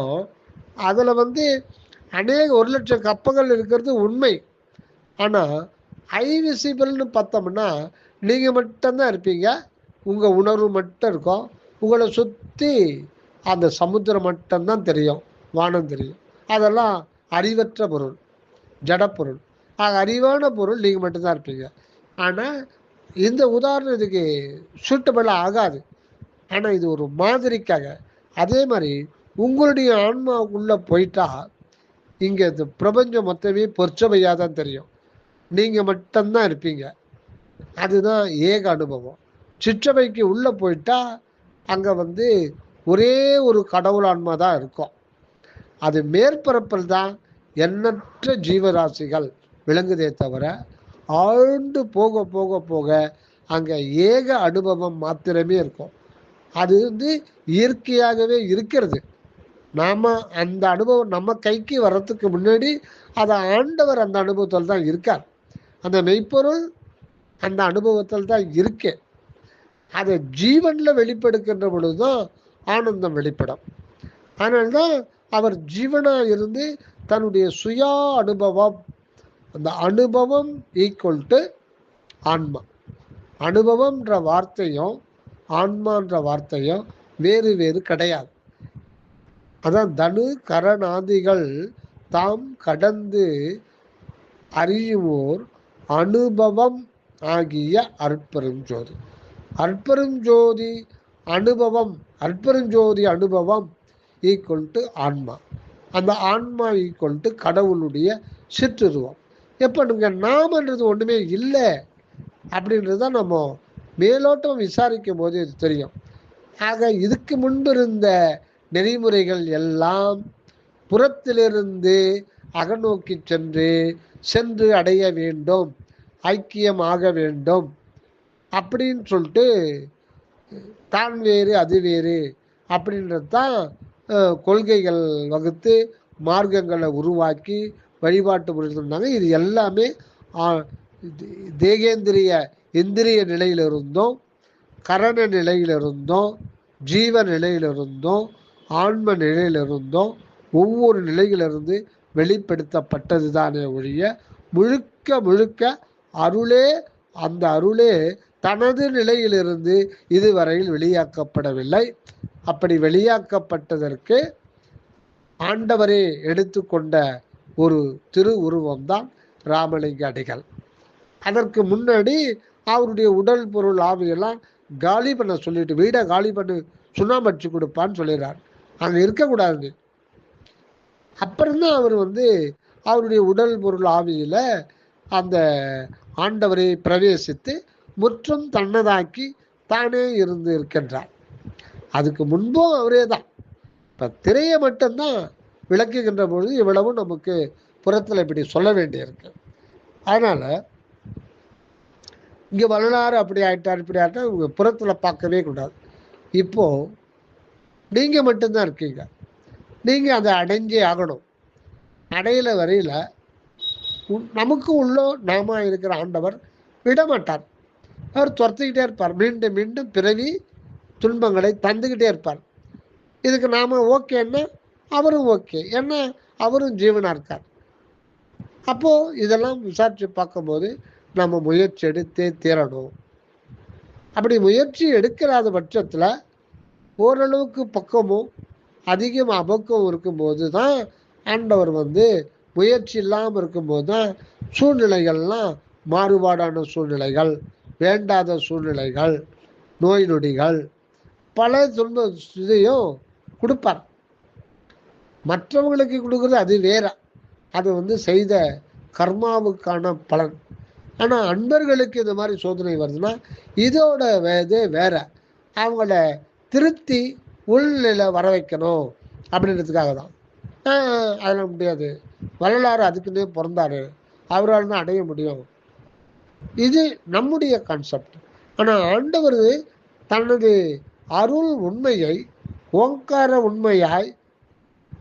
B: அதில் வந்து அநேக 1,00,000 கப்பல்கள் இருக்கிறது உண்மை. ஆனால் ஐவிசிபிள்னு பார்த்தோம்னா நீங்கள் மட்டும்தான் இருப்பீங்க. உங்கள் உணர்வு மட்டும் இருக்கும். உங்களை சுற்றி அந்த சமுத்திரம் மட்டும்தான் தெரியும், வானம் தெரியும். அதெல்லாம் அறிவற்ற பொருள், ஜடப்பொருள். அறிவான பொருள் நீங்கள் மட்டும்தான் இருப்பீங்க. ஆனால் இந்த உதாரணம் இதுக்கு சூட்டபிளாக ஆகாது. ஆனால் இது ஒரு மாதிரிக்காக. அதே மாதிரி உங்களுடைய ஆன்மாவுக்குள்ளே போயிட்டா இங்கே இந்த பிரபஞ்சம் மொத்தமே பொற்சபையாக தான் தெரியும். நீங்கள் மட்டும்தான் இருப்பீங்க. அதுதான் ஏக அனுபவம். சிற்றபைக்கு உள்ளே போயிட்டா அங்கே வந்து ஒரே ஒரு கடவுள் ஆன்மா தான் இருக்கும். அது மேற்பரப்பில் தான் எண்ணற்ற ஜீவராசிகள் விளங்குதே தவிர ஆழ்ந்து போக போக போக அங்கே ஏக அனுபவம் மாத்திரமே இருக்கும். அது வந்து இயற்கையாகவே இருக்கிறது. நாம் அந்த அனுபவம் நம்ம கைக்கு வர்றதுக்கு முன்னாடி அதை ஆண்டவர் அந்த அனுபவத்தில் தான் இருக்கார். அந்த மெய்ப்பொருள் அந்த அனுபவத்தில் தான் இருக்கு. அதை ஜீவனில் வெளிப்படுகின்ற பொழுதுதான் ஆனந்தம் வெளிப்படும். அதனால்தான் அவர் ஜீவனாக இருந்து தன்னுடைய சுய அனுபவம், அந்த அனுபவம் ஈக்குவல் டு ஆன்மா. அனுபவம்ன்ற வார்த்தையும் ஆன்மான்ற வார்த்தையும் வேறு வேறு கிடையாது. அதான் தனு கரணாதிகள் தாம் கடந்து அறியுவோர் அனுபவம் ஆகிய அற்பெருஞ்சோதி. அற்பெருஞ்சோதி அனுபவம், அற்பெருஞ்சோதி அனுபவம் ஈக்குவல் டு ஆன்மா. அந்த ஆன்மா ஈக்குவல் டு கடவுளுடைய சிற்றுருவம். எப்போனுங்க நாமன்றது ஒன்றுமே இல்லை அப்படின்றது தான் நம்ம மேலோட்டம் விசாரிக்கும் போது இது தெரியும். ஆக இதுக்கு முன்பு இருந்த நெறிமுறைகள் எல்லாம் புறத்திலிருந்து அகநோக்கி சென்று அடைய வேண்டும், ஐக்கியமாக வேண்டும் அப்படின்னு சொல்லிட்டு தான் வேறு அது வேறு அப்படின்றது தான் கொள்கைகள் வகுத்து மார்க்கங்களை உருவாக்கி வழிபாட்டு முறை சொன்னாங்க. இது எல்லாமே தேகேந்திரிய இந்திரிய நிலையிலிருந்தும் கரண நிலையிலிருந்தும் ஜீவ நிலையிலிருந்தும் ஆன்ம நிலையிலிருந்தும் ஒவ்வொரு நிலையிலிருந்து வெளிப்படுத்தப்பட்டது தானே ஒழிய முழுக்க முழுக்க அருளே, அந்த அருளே தனது நிலையிலிருந்து இதுவரையில் வெளியாக்கப்படவில்லை. அப்படி வெளியாக்கப்பட்டதற்கு ஆண்டவரே எடுத்துக்கொண்ட ஒரு திரு உருவம்தான் ராமலிங்க அடிகள். அதற்கு முன்னாடி அவருடைய உடல் பொருள் ஆவியெல்லாம் காலி பண்ண சொல்லிட்டு, வீடை காலி பண்ணி சுண்ணாம்பு அடிச்சு கொடுப்பான்னு சொல்லிடுறார். அங்கே இருக்கக்கூடாது. அப்புறம்தான் அவர் அவருடைய உடல் பொருள் ஆவியில் அந்த ஆண்டவரை பிரவேசித்து முற்றும் தன்னதாக்கி தானே இருந்து இருக்கின்றார். அதுக்கு முன்பும் அவரே தான். இப்போ திரையை மட்டும்தான் விளக்குகின்ற பொழுது இவ்வளவு நமக்கு புறத்தில் இப்படி சொல்ல வேண்டியிருக்கு. அதனால் இங்கே வரலாறு அப்படி ஆயிட்டார் இப்படி ஆயிட்டா உங்க புறத்தில் பார்க்கவே கூடாது. இப்போது நீங்கள் மட்டும்தான் இருக்கீங்க. நீங்கள் அதை அடைஞ்சே ஆகணும். அடையில வரையில் நமக்கு உள்ளோ நாம இருக்கிற ஆண்டவர் விடமாட்டார். அவர் துரத்துக்கிட்டே இருப்பார். மீண்டும் மீண்டும் பிறவி துன்பங்களை தந்துக்கிட்டே இருப்பார். இதுக்கு நாம் ஓகேன்னா அவரும் ஓகே, ஏன்னா அவரும் ஜீவனாக இருக்கார். அப்போது இதெல்லாம் விசாரித்து பார்க்கும்போது நம்ம முயற்சி எடுத்தே தீரணும். அப்படி முயற்சி எடுக்கிறாத பட்சத்தில் ஓரளவுக்கு பக்கமும் அதிகம் அபக்கம் இருக்கும்போது தான் ஆண்டவர் முயற்சி இல்லாமல் இருக்கும்போது தான் சூழ்நிலைகள்லாம் மாறுபாடான சூழ்நிலைகள், வேண்டாத சூழ்நிலைகள், நோய் நொடிகள், பல துன்ப இதையும் கொடுப்பார். மற்றவங்களுக்கு கொடுக்குறது அது வேற, அது செய்த கர்மாவுக்கான பலன். ஆனால் அன்பர்களுக்கு இந்த மாதிரி சோதனை வருதுன்னா இதோட இது வேற. அவங்கள திருத்தி உள்நிலை வர வைக்கணும் அப்படின்றதுக்காக தான். அதெல்லாம் முடியாது, வரலாறு அதுக்குன்னே பிறந்தாரு, அவரால் தான் அடைய முடியும். இது நம்முடைய கான்செப்ட். ஆனால் ஆண்டவர் தனது அருள் உண்மையை ஓங்கார உண்மையாய்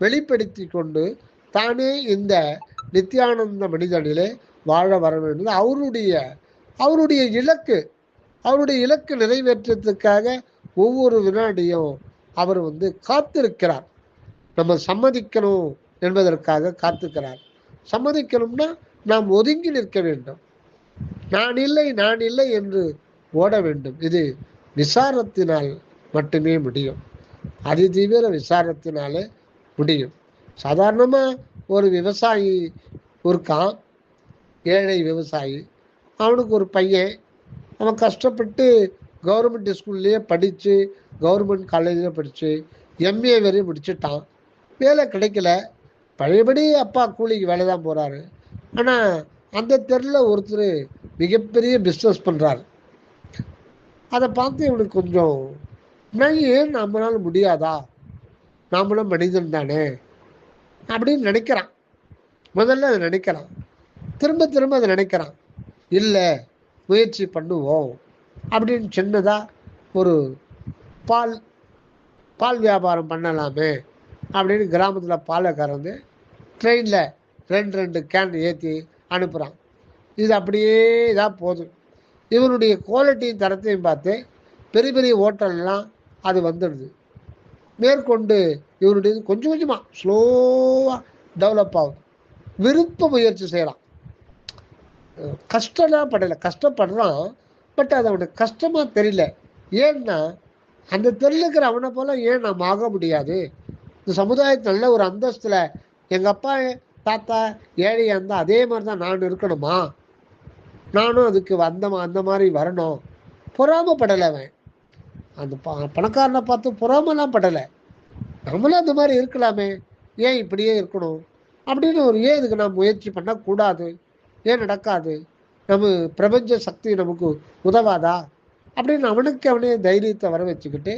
B: வெளிப்படுத்தி கொண்டு தானே இந்த நித்தியானந்த மனிதனிலே வாழ வர வேண்டும். அவருடைய இலக்கு நிறைவேற்றத்துக்காக ஒவ்வொரு வினாடியும் அவர் காத்திருக்கிறார். நம்ம சம்மதிக்கணும் என்பதற்காக காத்திருக்கிறார். சம்மதிக்கணும்னா நாம் ஒதுங்கி நிற்க வேண்டும். நான் இல்லை என்று ஓட வேண்டும். இது விசாரத்தினால் மட்டுமே முடியும். அதிதீவிர விசாரத்தினாலே முடியும். சாதாரணமாக ஒரு விவசாயி இருக்கான், ஏழை விவசாயி. அவனுக்கு ஒரு பையன், அவன் கஷ்டப்பட்டு கவர்மெண்ட் ஸ்கூல்லையே படித்து கவர்மெண்ட் காலேஜில் படித்து எம்ஏ வரையும் முடிச்சுட்டான். வேலை கிடைக்கல. பழையபடி அப்பா கூலிக்கு வேலை தான் போகிறாரு. ஆனால் அந்த தெருவில் ஒருத்தர் மிகப்பெரிய பிஸ்னஸ் பண்ணுறாரு. அதை பார்த்து இவனுக்கு கொஞ்சம் ஏன் நம்மளால முடியாதா, நாமளும் மனிதன் தானே அப்படின்னு நினைக்கிறான். முதல்ல அதை நினைக்கிறான், திரும்ப அதை நினைக்கிறான். இல்லை, முயற்சி பண்ணுவோம் அப்படின்னு சின்னதாக ஒரு பால் வியாபாரம் பண்ணலாமே அப்படின்னு கிராமத்தில் பாலை கறந்து ட்ரெயினில் 2 கேன் ஏற்றி அனுப்புகிறான். இது அப்படியே இதாக போதும். இவனுடைய குவாலிட்டியும் தரத்தையும் பார்த்து பெரிய பெரிய ஹோட்டல்லாம் அது வந்துடுது. மேற்கொண்டு இவனுடைய கொஞ்சம் கொஞ்சமாக ஸ்லோவாக டெவலப் ஆகுது. விருப்ப முயற்சி செய்கிறான். கஷ்டம்லாம் படலை, கஷ்டப்படுறான். பட் அது அவனுக்கு கஷ்டமாக தெரியல. ஏன்னா அந்த தெருவில் இருக்கிற அவனை போல ஏன் நாம் ஆக முடியாது? இந்த சமுதாயத்தில் நல்ல ஒரு அந்தஸ்தில் எங்கள் அப்பா தாத்தா ஏழையாக இருந்தால் அதே மாதிரி தான் நான் இருக்கணுமா, நானும் அதுக்கு அந்த மாதிரி வரணும். பொறாமப்படலை அவன். அந்த பணக்காரனை பார்த்து பொறாமலாம் படலை. நம்மளும் அந்த மாதிரி இருக்கலாமே, ஏன் இப்படியே இருக்கணும் அப்படின்னு ஏன் இதுக்கு நான் முயற்சி பண்ணக்கூடாது, ஏன் நடக்காது, நம்ம பிரபஞ்ச சக்தி நமக்கு உதவாதா அப்படின்னு அவனே தைரியத்தை வர வச்சுக்கிட்டு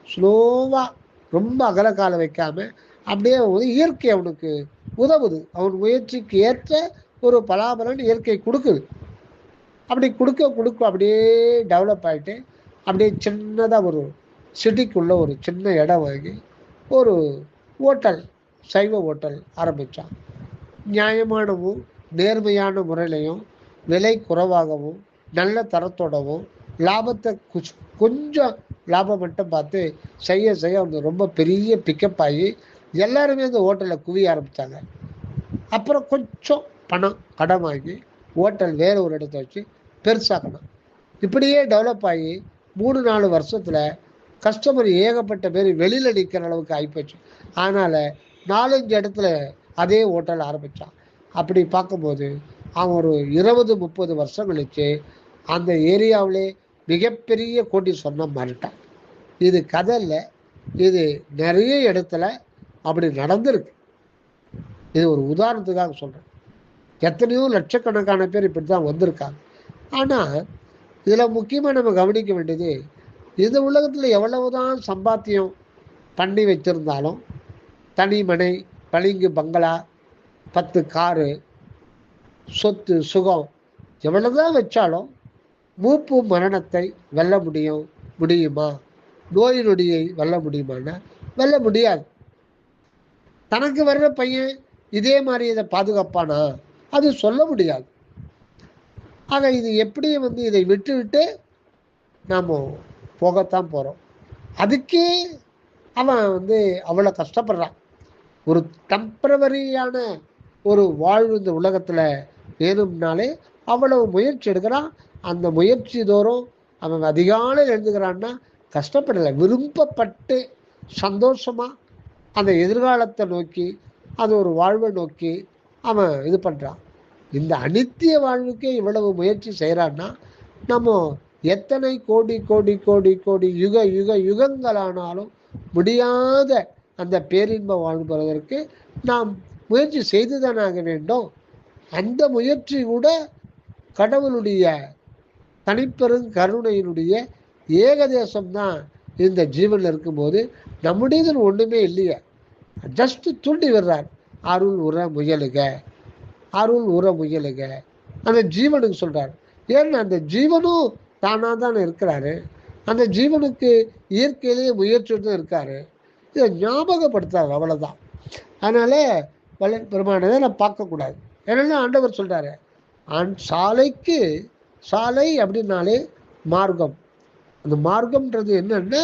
B: ஸ்லோவாக ரொம்ப அகலக்கால வைக்காம அப்படியே இயற்கை அவனுக்கு உதவுது. அவன் முயற்சிக்கு ஏற்ற ஒரு பலாபலன் இயற்கை கொடுக்குது. அப்படி கொடுக்க அப்படியே டெவலப் ஆகிட்டு அப்படியே சின்னதாக ஒரு சிட்டிக்குள்ளே ஒரு சின்ன இடம் வாங்கி ஒரு ஹோட்டல், சைவ ஹோட்டல் ஆரம்பித்தான். நியாயமானவும் நேர்மையான முறையிலையும் விலை குறைவாகவும் நல்ல தரத்தோடவும் லாபத்தை கொஞ்சம் லாபம் மட்டும் பார்த்து செய்ய அவங்க ரொம்ப பெரிய பிக்கப் ஆகி எல்லாருமே அந்த ஹோட்டலில் குவிய ஆரம்பித்தாங்க. அப்புறம் கொஞ்சம் பணம் கடன் வாங்கி ஹோட்டல் வேறு ஒரு இடத்த வச்சு பெருசாக்கணும். இப்படியே டெவலப் ஆகி 3-4 வருஷத்தில் கஸ்டமர் ஏகப்பட்ட பேர் வெளியில் நிற்கிற அளவுக்கு ஆகிப்போச்சு. அதனால் 4-5 இடத்துல அதே ஹோட்டல் ஆரம்பித்தான். அப்படி பார்க்கும்போது அவன் ஒரு 20-30 வருஷம் கழிச்சு அந்த ஏரியாவிலே மிகப்பெரிய கோட்டீஸ்வரனாக மாறிட்டான். இது கதை இல்லை, இது நிறைய இடத்துல அப்படி நடந்திருக்கு. இது ஒரு உதாரணத்துக்காக சொல்கிறேன். எத்தனையோ லட்சக்கணக்கான பேர் இப்படி தான் வந்திருக்காங்க. ஆனால் இதில் முக்கியமாக நம்ம கவனிக்க வேண்டியது, இந்த உலகத்தில் எவ்வளவுதான் சம்பாத்தியம் பண்ணி வச்சிருந்தாலும், தனி மனை, பளிங்கு பங்களா, 10 காரு, சொத்து சுகம் எவ்வளவுதான் வச்சாலும் மூப்பு மரணத்தை வெல்ல முடியுமா? நோய் நொடியை வெல்ல முடியுமான்னா வெல்ல முடியாது. தனக்கு வர்ற பையன் இதே மாதிரி இதை பாதுகாப்பானா? அது சொல்ல முடியாது. ஆக இது எப்படி இதை விட்டு நாம் போகத்தான் போகிறோம். அதுக்கே அவன் அவ்வளோ கஷ்டப்படுறான். ஒரு டெம்பரவரியான ஒரு வாழ்வு இந்த உலகத்தில் வேணும்னாலே அவ்வளவு முயற்சி எடுக்கிறான். அந்த முயற்சி தோறும் அவன் அதிகாலையில் எழுந்துக்கிறான்னா கஷ்டப்படலை, விரும்பப்பட்டு சந்தோஷமாக அந்த எதிர்காலத்தை நோக்கி, அது ஒரு வாழ்வை நோக்கி அவன் இது பண்ணுறான். இந்த அனித்திய வாழ்வுக்கே இவ்வளவு முயற்சி செய்கிறான்னா, நம்ம எத்தனை கோடி கோடி கோடி கோடி யுகங்களானாலும் முடியாத அந்த பேரின்ப வாழ்வு பெறுவதற்கு நாம் முயற்சி செய்துதான் ஆக வேண்டும். அந்த முயற்சி கூட கடவுளுடைய தனிப்பெரும் கருணையினுடைய ஏகதேசம்தான் இந்த ஜீவனில் இருக்கும்போது நம்முடையது ஒன்றுமே இல்லையே. ஜஸ்ட் தூண்டி விடுறார், அருள் உற முயலுக, அருள் உற முயலுக. அந்த ஜீவனுக்கு சொல்றார். ஏன்னா அந்த ஜீவனும் தானாக தானே இருக்கிறாரு. அந்த ஜீவனுக்கு இயற்கையிலேயே முயற்சியோடு தான் இருக்காரு. இதை ஞாபகப்படுத்தாரு, அவ்வளோதான். அதனால வள்ளல் பெருமானதை நான் பார்க்கக்கூடாது. ஏன்னா ஆண்டவர் சொல்றாரு, சாலைக்கு சாலை அப்படின்னாலே மார்க்கம். அந்த மார்க்கம்ன்றது என்னன்னா,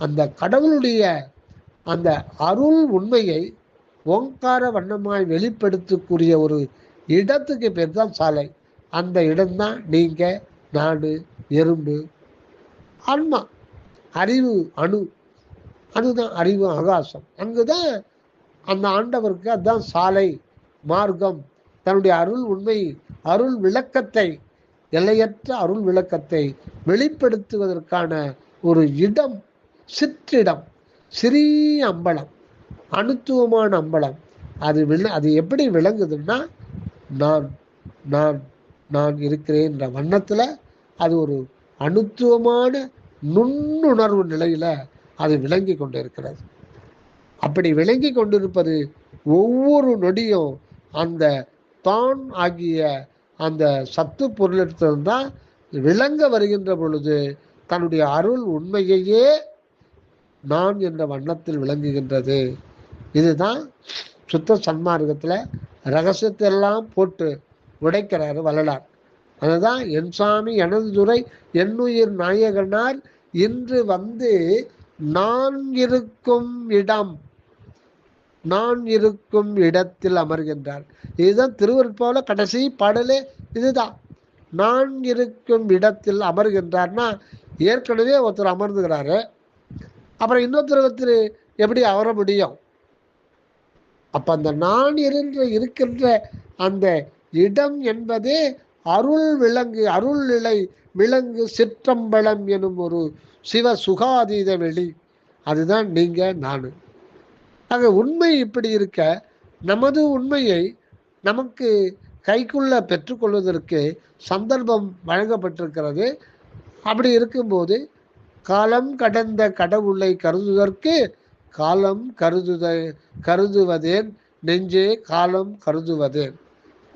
B: அந்த கடவுளுடைய அந்த அருள் உண்மையை ஓங்கார வண்ணமாய் வெளிப்படுத்தக்கூடிய ஒரு இடத்துக்கு பேர் தான் சாலை. அந்த இடம்தான் நீங்க, நாடு, எறும்பு, ஆன்மா, அறிவு அணு, அதுதான் அறிவு ஆகாசம். அங்குதான் அந்த ஆண்டவருக்கு அதுதான் சாலை, மார்க்கம். தன்னுடைய அருள் உண்மை, அருள் விளக்கத்தை, எல்லையற்ற அருள் விளக்கத்தை வெளிப்படுத்துவதற்கான ஒரு இடம், சிற்றிடம், சிறிய அம்பலம், அணுத்துவமான அம்பலம். அது எப்படி விளங்குதுன்னா, நான் நான் நான் இருக்கிறேன் என்ற வண்ணத்தில் அது ஒரு அணுத்துவமான நுண்ணுணர்வு நிலையில அது விளங்கி கொண்டிருக்கிறது. அப்படி விளங்கி கொண்டிருப்பது ஒவ்வொரு நொடியும் அந்த தான் ஆகிய அந்த சத்து பொருளிடத்தில்தான் விளங்க வருகின்ற பொழுது தன்னுடைய அருள் உண்மையையே நான் என்ற வண்ணத்தில் விளங்குகின்றது. இதுதான் சுத்த சன்மார்க்கத்தில் ரகசியத்தை எல்லாம் போட்டு உடைக்கிறாரு வள்ளலார். அதுதான் என் சாமி எனது துறை என்னுயிர் நாயகனார் இன்று நான் இருக்கும் இடம், நான் இருக்கும் இடத்தில் அமர்கின்றார். இதுதான் திருவருட்பாவில கடைசி பாடலே இதுதான். நான் இருக்கும் இடத்தில் அமர்கின்றார்னா ஏற்கனவே ஒருத்தர் அமர்ந்துகிறாரு, அப்புறம் ஒருத்தர் எப்படி அமர முடியும்? அப்ப அந்த நான் இருக்கின்ற அந்த இடம் என்பது அருள் விலங்கு, அருள் நிலை விலங்கு சிற்றம்பலம் எனும் ஒரு சிவ சுகாதீத வெளி. அதுதான் நீங்க நானு. ஆக உண்மை இப்படி இருக்க, நமது உண்மையை நமக்கு கைக்குள்ள பெற்றுக்கொள்வதற்கு சந்தர்ப்பம் வழங்கப்பட்டிருக்கிறது. அப்படி இருக்கும்போது காலம் கடந்த கடவுளை கருதுவதற்கு காலம் கருதுவதேன் நெஞ்சே காலம் கருதுவதேன்.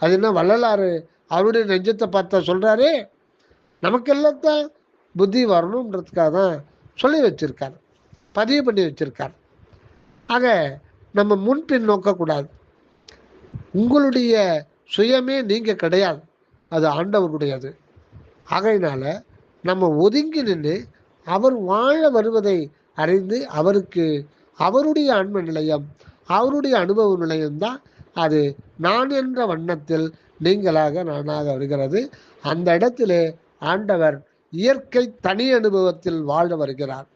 B: அது என்ன வள்ளலாறு அவருடைய நெஞ்சத்தை பார்த்தா சொல்றாரு, நமக்கெல்லாம் தான் புத்தி வரணுன்றதுக்காக தான் சொல்லி வச்சிருக்காரு, பதிவு பண்ணி வச்சிருக்காரு. ஆக நம்ம முன்பின் நோக்கக்கூடாது. உங்களுடைய சுயமே நீங்க கிடையாது, அது ஆண்டவருடையது. ஆகையினால நம்ம ஒதுங்கி நின்று அவர் வாழ வருவதை அறிந்து அவருக்கு அவருடைய ஆன்ம நிலையம், அவருடைய அனுபவ நிலையம்தான் அது நான் என்ற வண்ணத்தில் நீங்களாக நானாக வருகிறது. அந்த இடத்திலே ஆண்டவர் இயற்கை தனி அனுபவத்தில் வாழ வருகிறார்.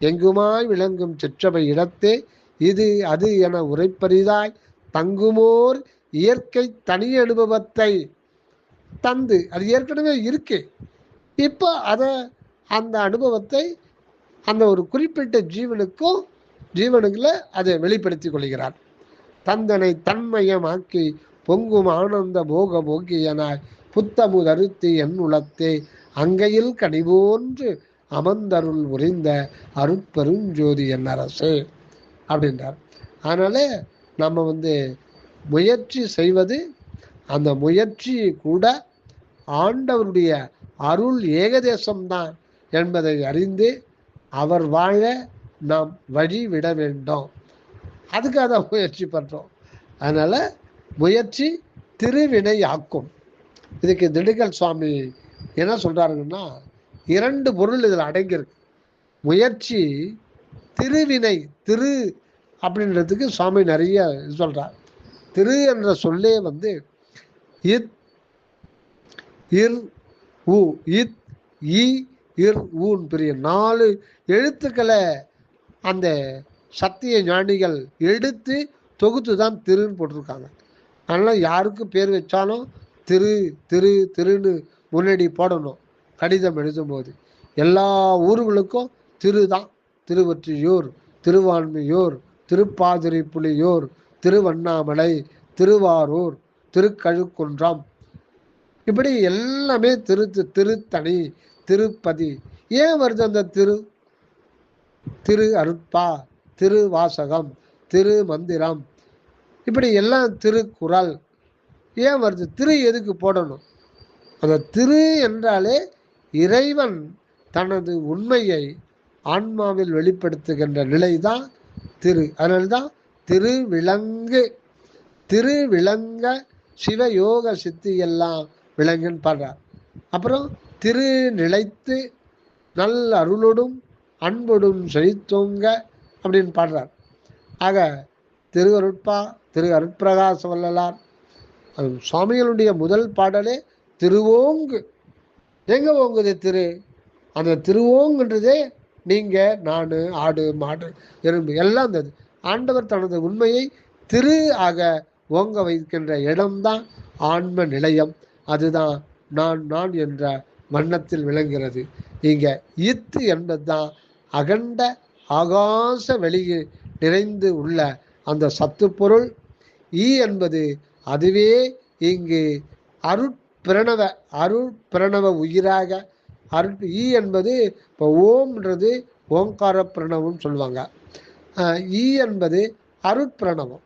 B: எங்குமாய் விளங்கும் சிற்றவை இடத்தே இது அது என உரைப்பரிதாய் தங்குமோர் இயற்கை தனி அனுபவத்தை தந்து, அது ஏற்கனவே இருக்கு, இப்போ அந்த அனுபவத்தை அந்த ஒரு குறிப்பிட்ட ஜீவனுக்குள்ள அதை வெளிப்படுத்தி கொள்கிறார். தந்தனை தன்மயமாக்கி பொங்கும் ஆனந்த போக போக்கியனாய் புத்தமுதருத்தி என் உளத்தே அங்கையில் கனிபோன்று அமர்ந்தருள் உரிந்த அருட்பெருஞ்சோதி என் அரசே அப்படின்றார். அதனால நம்ம முயற்சி செய்வது, அந்த முயற்சி கூட ஆண்டவருடைய அருள் ஏகதேசம்தான் என்பதை அறிந்து அவர் வாழ நாம் வழி விட வேண்டும். அதுக்காக தான் முயற்சி பண்ணுறோம். அதனால் முயற்சி திருவினை ஆக்கும். இதுக்கு திண்டுக்கல் சுவாமி என்ன சொல்கிறாருங்கன்னா, 2 பொருள் இதில் அடங்கியிருக்கு. முயற்சி, திருவினை. திரு அப்படின்றதுக்கு சுவாமி நிறைய சொல்கிறார். திரு என்ற சொல்லே இத் இர் உ, இத் இ இர் ஊன் பெரிய 4 எழுத்துக்களை அந்த சத்திய ஞானிகள் எடுத்து தொகுத்து தான் திருன்னு போட்டிருக்காங்க. அதனால் யாருக்கு பேர் வச்சாலும் திரு திரு திருன்னு முன்னாடி போடணும். கடிதம் எழுதும்போது எல்லா ஊர்களுக்கும் திரு தான். திருவொற்றியூர், திருவான்மியூர், திருப்பாதிரி புலியூர், திருவண்ணாமலை, திருவாரூர், திருக்கழுக்குன்றம், இப்படி எல்லாமே திருத்தணி, திருப்பதி. ஏன் வருது அந்த திரு அருட்பா, திருவாசகம், திருமந்திரம், இப்படி எல்லாம் திருக்குறள் ஏன் வருது? திரு எதுக்கு போடணும்? அந்த திரு என்றாலே இறைவன் தனது உண்மையை ஆன்மாவில் வெளிப்படுத்துகின்ற நிலைதான் திரு. அதனால்தான் திருவிளங்க சிவயோக சித்தி எல்லாம் விளங்குன்னு பாடுறார். அப்புறம் திரு நிலைத்து நல்ல அருளோடும் அன்போடும் செழித்தோங்க அப்படின்னு பாடுறார். ஆக திருவருட்பா, திரு அருட்பிரகாச வள்ளலார், அது சுவாமிகளுடைய முதல் பாடலே திருவோங்கு. எங்க ஓங்குது திரு? அந்த திருவோங்குன்றதே நீங்க, நான், ஆடு, மாடு, எறும்பு எல்லாம் இருந்தது. ஆண்டவர் தனது உண்மையை திரு ஆக ஓங்க வைக்கின்ற இடம்தான் ஆன்ம நிலையம். அதுதான் நான் என்ற வண்ணத்தில் விளங்குகிறது. இங்க இத்து என்பதுதான் அகண்ட ஆகாச வெளியில் நிறைந்து உள்ள அந்த சத்து பொருள். ஈ என்பது அதுவே இங்கு அருட்பிரணவ உயிராக ஈ என்பது இப்போ ஓம்ன்றது ஓங்கார பிரணவம்னு சொல்லுவாங்க. ஈ என்பது அருட்பிரணவம்.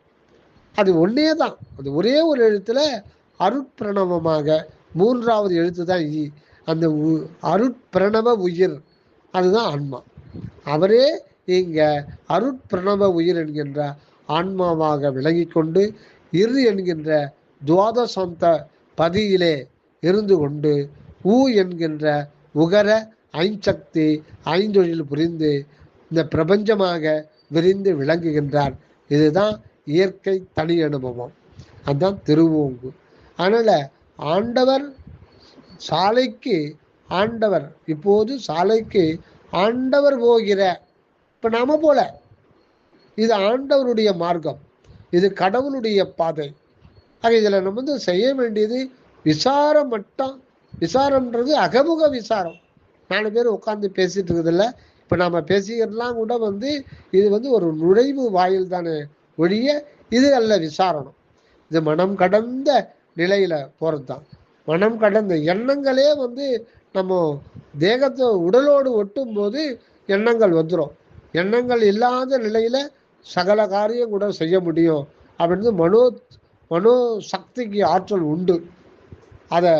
B: அது ஒன்னே தான். அது ஒரே ஒரு எழுத்துல அருட்பிரணவமாக 3வது எழுத்து தான் ஈ. அந்த அருட்பிரணவ உயிர் அதுதான் ஆன்மா. அவரே இங்க அருட்பிரணவ உயிர் என்கின்ற ஆன்மாவாக விளங்கி கொண்டு இரு என்கின்ற துவாதசாந்த பதியிலே இருந்து கொண்டு ஊ என்கின்ற உகர ஐஞ்சக்தி ஐந்தொழில் புரிந்து இந்த பிரபஞ்சமாக விரிந்து விளங்குகின்றார். இதுதான் இயற்கை தனி அனுபவம். அதுதான் திருவோங்கு. அதனால ஆண்டவர் சாலைக்கு இப்போது சாலைக்கு ஆண்டவர் போகிற, இப்ப நாம போல, இது ஆண்டவருடைய மார்க்கம், இது கடவுளுடைய பாதை. ஆக இதுல நம்ம செய்ய வேண்டியது விசாரம் மட்டும். விசாரம்ன்றது அகமுக விசாரம். 4 பேர் உட்காந்து பேசிட்டு இருக்குதில்ல. இப்ப நாம பேசிக்கிறதுலாம் கூட இது ஒரு நுழைவு வாயில் தானே ஒழிய இது அல்ல விசாரணம். இது மனம் கடந்த நிலையில போறது தான். மனம் கடந்த எண்ணங்களே நம்ம தேகத்தை உடலோடு ஒட்டும் போது எண்ணங்கள் வந்துடும். எண்ணங்கள் இல்லாத நிலையில சகல காரியம் கூட செய்ய முடியும் அப்படின்னு மனோ சக்திக்கு ஆற்றல் உண்டு. அதை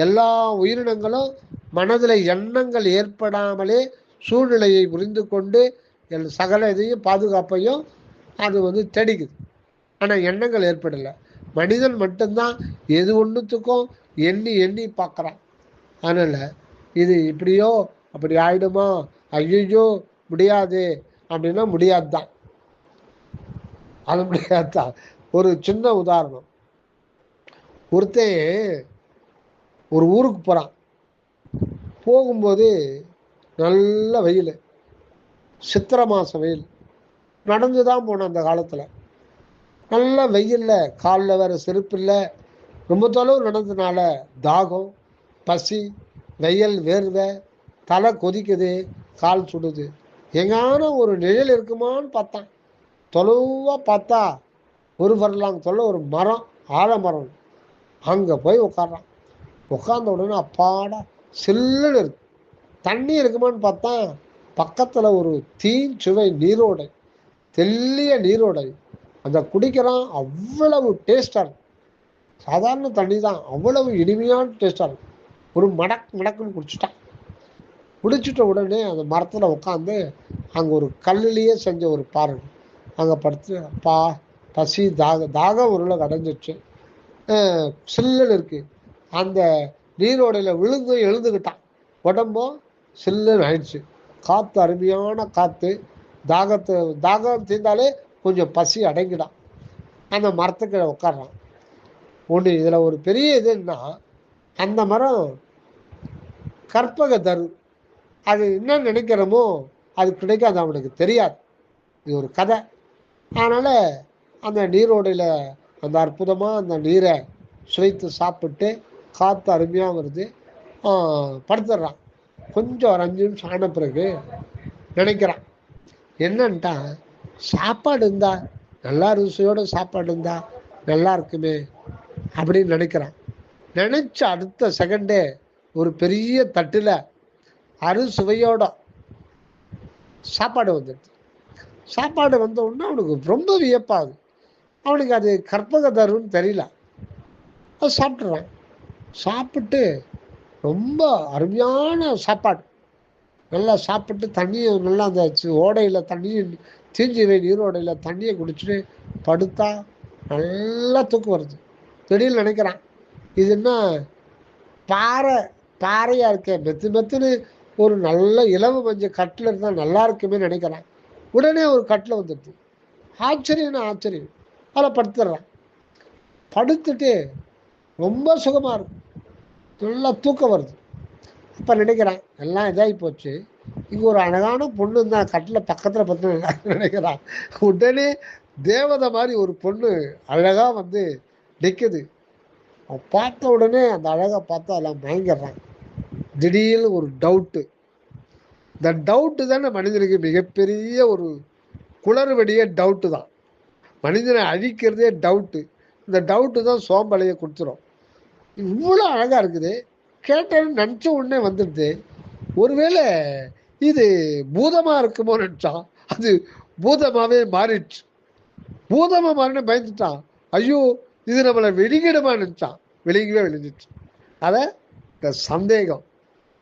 B: எல்லா உயிரினங்களும் மனதில் எண்ணங்கள் ஏற்படாமலே சூழ்நிலையை புரிந்து கொண்டு சகல இதையும் பாதுகாப்பையும் அது தேடிக்குது. ஆனால் எண்ணங்கள் ஏற்படலை. மனிதன் மட்டும்தான் எது ஒன்றுத்துக்கும் எண்ணி எண்ணி பார்க்குறான். அதனால் இது இப்படியோ அப்படி ஆயிடுமா, ஐயோ முடியாது அப்படின்னா முடியாது தான். அது முடியாது தான். ஒரு சின்ன உதாரணம். ஒருத்தன் ஒரு ஊருக்கு போகிறான். போகும்போது நல்ல வெயில், சித்திரை மாதம் வெயில். நடந்து தான் போனோம் அந்த காலத்தில். நல்ல வெயிலில் காலில் வேறு செருப்பு இல்லை. ரொம்ப தொலைவு நடந்ததுனால தாகம், பசி, வெயில், வேர்வை, தலை கொதிக்குது, கால் சுடுது. எங்கான ஒரு நிழல் இருக்குமான்னு பார்த்தான். தொலைவா பார்த்தா ஒரு ஃபர்லாங் தொலை ஒரு மரம், ஆலமரம். அங்கே போய் உட்கார்றான். உட்கார்ந்த உடனே அப்பாடா சில்லுன்னு இருக்கு. தண்ணி இருக்குமான்னு பார்த்தா பக்கத்தில் ஒரு தீஞ்சுவை நீரோடை, தெல்லிய நீரோடை. அந்த குடிக்கிறான், அவ்வளவு டேஸ்டாக இருக்கும். சாதாரண தண்ணி தான், அவ்வளவு இனிமையான டேஸ்டாக இருக்கும். ஒரு மடக்குன்னு குடிச்சிட்டான். குடிச்சிட்ட உடனே அந்த மரத்தில் உட்காந்து அங்கே ஒரு கல்லுலேயே செஞ்ச ஒரு பாறை, அங்கே படுத்து அப்பா பசி தாகம் உருளை அடைஞ்சிச்சு, சில்லுன்னு இருக்கு. அந்த நீரோடையில் விழுந்து எழுந்துக்கிட்டான். உடம்பும் சில்லுன்னு ஆயிடுச்சு. காற்று அருமையான காற்று. தாகம் தீர்ந்தாலே கொஞ்சம் பசி அடங்கிடான். அந்த மரத்துக்கு உட்காடுறான். ஒன்று இதில் ஒரு பெரிய இதுன்னா, அந்த மரம் கற்பக தரு. அது என்ன நினைக்கிறோமோ அது கிடைக்காது, அவனுக்கு தெரியாது. இது ஒரு கதை. அதனால் அந்த நீரோடையில் அந்த அற்புதமாக அந்த நீரை சுவைத்து சாப்பிட்டு காற்று அருமையாக வருது, படுத்துடுறான். கொஞ்சம் ஒரு 5 நிமிஷம் ஆன பிறகு நினைக்கிறான், என்னன்ட்டா சாப்பாடு இருந்தா நல்லா ருசியோட சாப்பாடு இருந்தா நல்லா இருக்குமே அப்படின்னு நினைக்கிறான். நினைச்ச அடுத்த செகண்டே ஒரு பெரிய தட்டில் அறுசுவையோட சாப்பாடு வந்துடுது. சாப்பாடு வந்த உடனே அவனுக்கு ரொம்ப வியப்பாகுது. அவனுக்கு அது கற்பக தருன்னு தெரியல. அது சாப்பிட்றான். சாப்பிட்டு ரொம்ப அருமையான சாப்பாடு நல்லா சாப்பிட்டு தண்ணியை நல்லா அந்த ஓடையில் தண்ணியை தீஞ்சுவை நீரோடையில் தண்ணியை குடிச்சிட்டு படுத்தா நல்லா தூக்கம் வருது. திடீர்னு நினைக்கிறான், இது என்ன பாறையாக இருக்கேன், மெத்துன்னு ஒரு நல்ல இலவு மஞ்சள் கட்டில் இருந்தால் நல்லா இருக்குமே நினைக்கிறான். உடனே ஒரு கட்டில் வந்துடுது. ஆச்சரியம் அதில் படுத்துடுறான். படுத்துட்டு ரொம்ப சுகமாக இருக்கும், நல்லா தூக்கம் வருது. அப்போ நினைக்கிறான், எல்லாம் இதாகி போச்சு, இங்கே ஒரு அழகான பொண்ணு தான் கட்டில் பக்கத்தில் பத்து நினைக்கிறான். உடனே தேவதை மாதிரி ஒரு பொண்ணு அழகாக வந்து நிற்குது. பார்த்த உடனே அந்த அழகை பார்த்தா எல்லாம் மயங்கிடுறான். திடீர்னு ஒரு டவுட்டு. இந்த டவுட்டு தானே மனிதனுக்கு மிகப்பெரிய ஒரு குளறுபடியே டவுட்டு தான். மனிதனை அழிக்கிறதே டவுட்டு. இந்த டவுட்டு தான் சோம்பலையை கொடுத்துரும். இவ்வளோ அழகாக இருக்குது, கேட்டேன்னு நினச்ச உடனே வந்துடுது. ஒருவேளை இது பூதமாக இருக்குமோ நினச்சான். அது பூதமாகவே மாறிடுச்சு. பூதமாக மாறின பயந்துட்டான். ஐயோ இது நம்மளை வெளிக்கிடுமா நினச்சான். விழுந்துச்சு. அதை இந்த சந்தேகம்,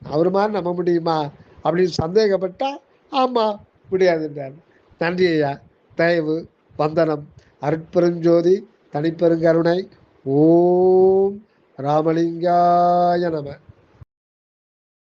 B: அவர் மாதிரி நம்ப முடியுமா அப்படின்னு சந்தேகப்பட்டா ஆமாம் முடியாதுன்றார். நன்றி ஐயா. தயவு வந்தனம். அருட்பெருஞ்சோதி தனிப்பெருங்கருணை. ஓம் ராமலிங்காய நம.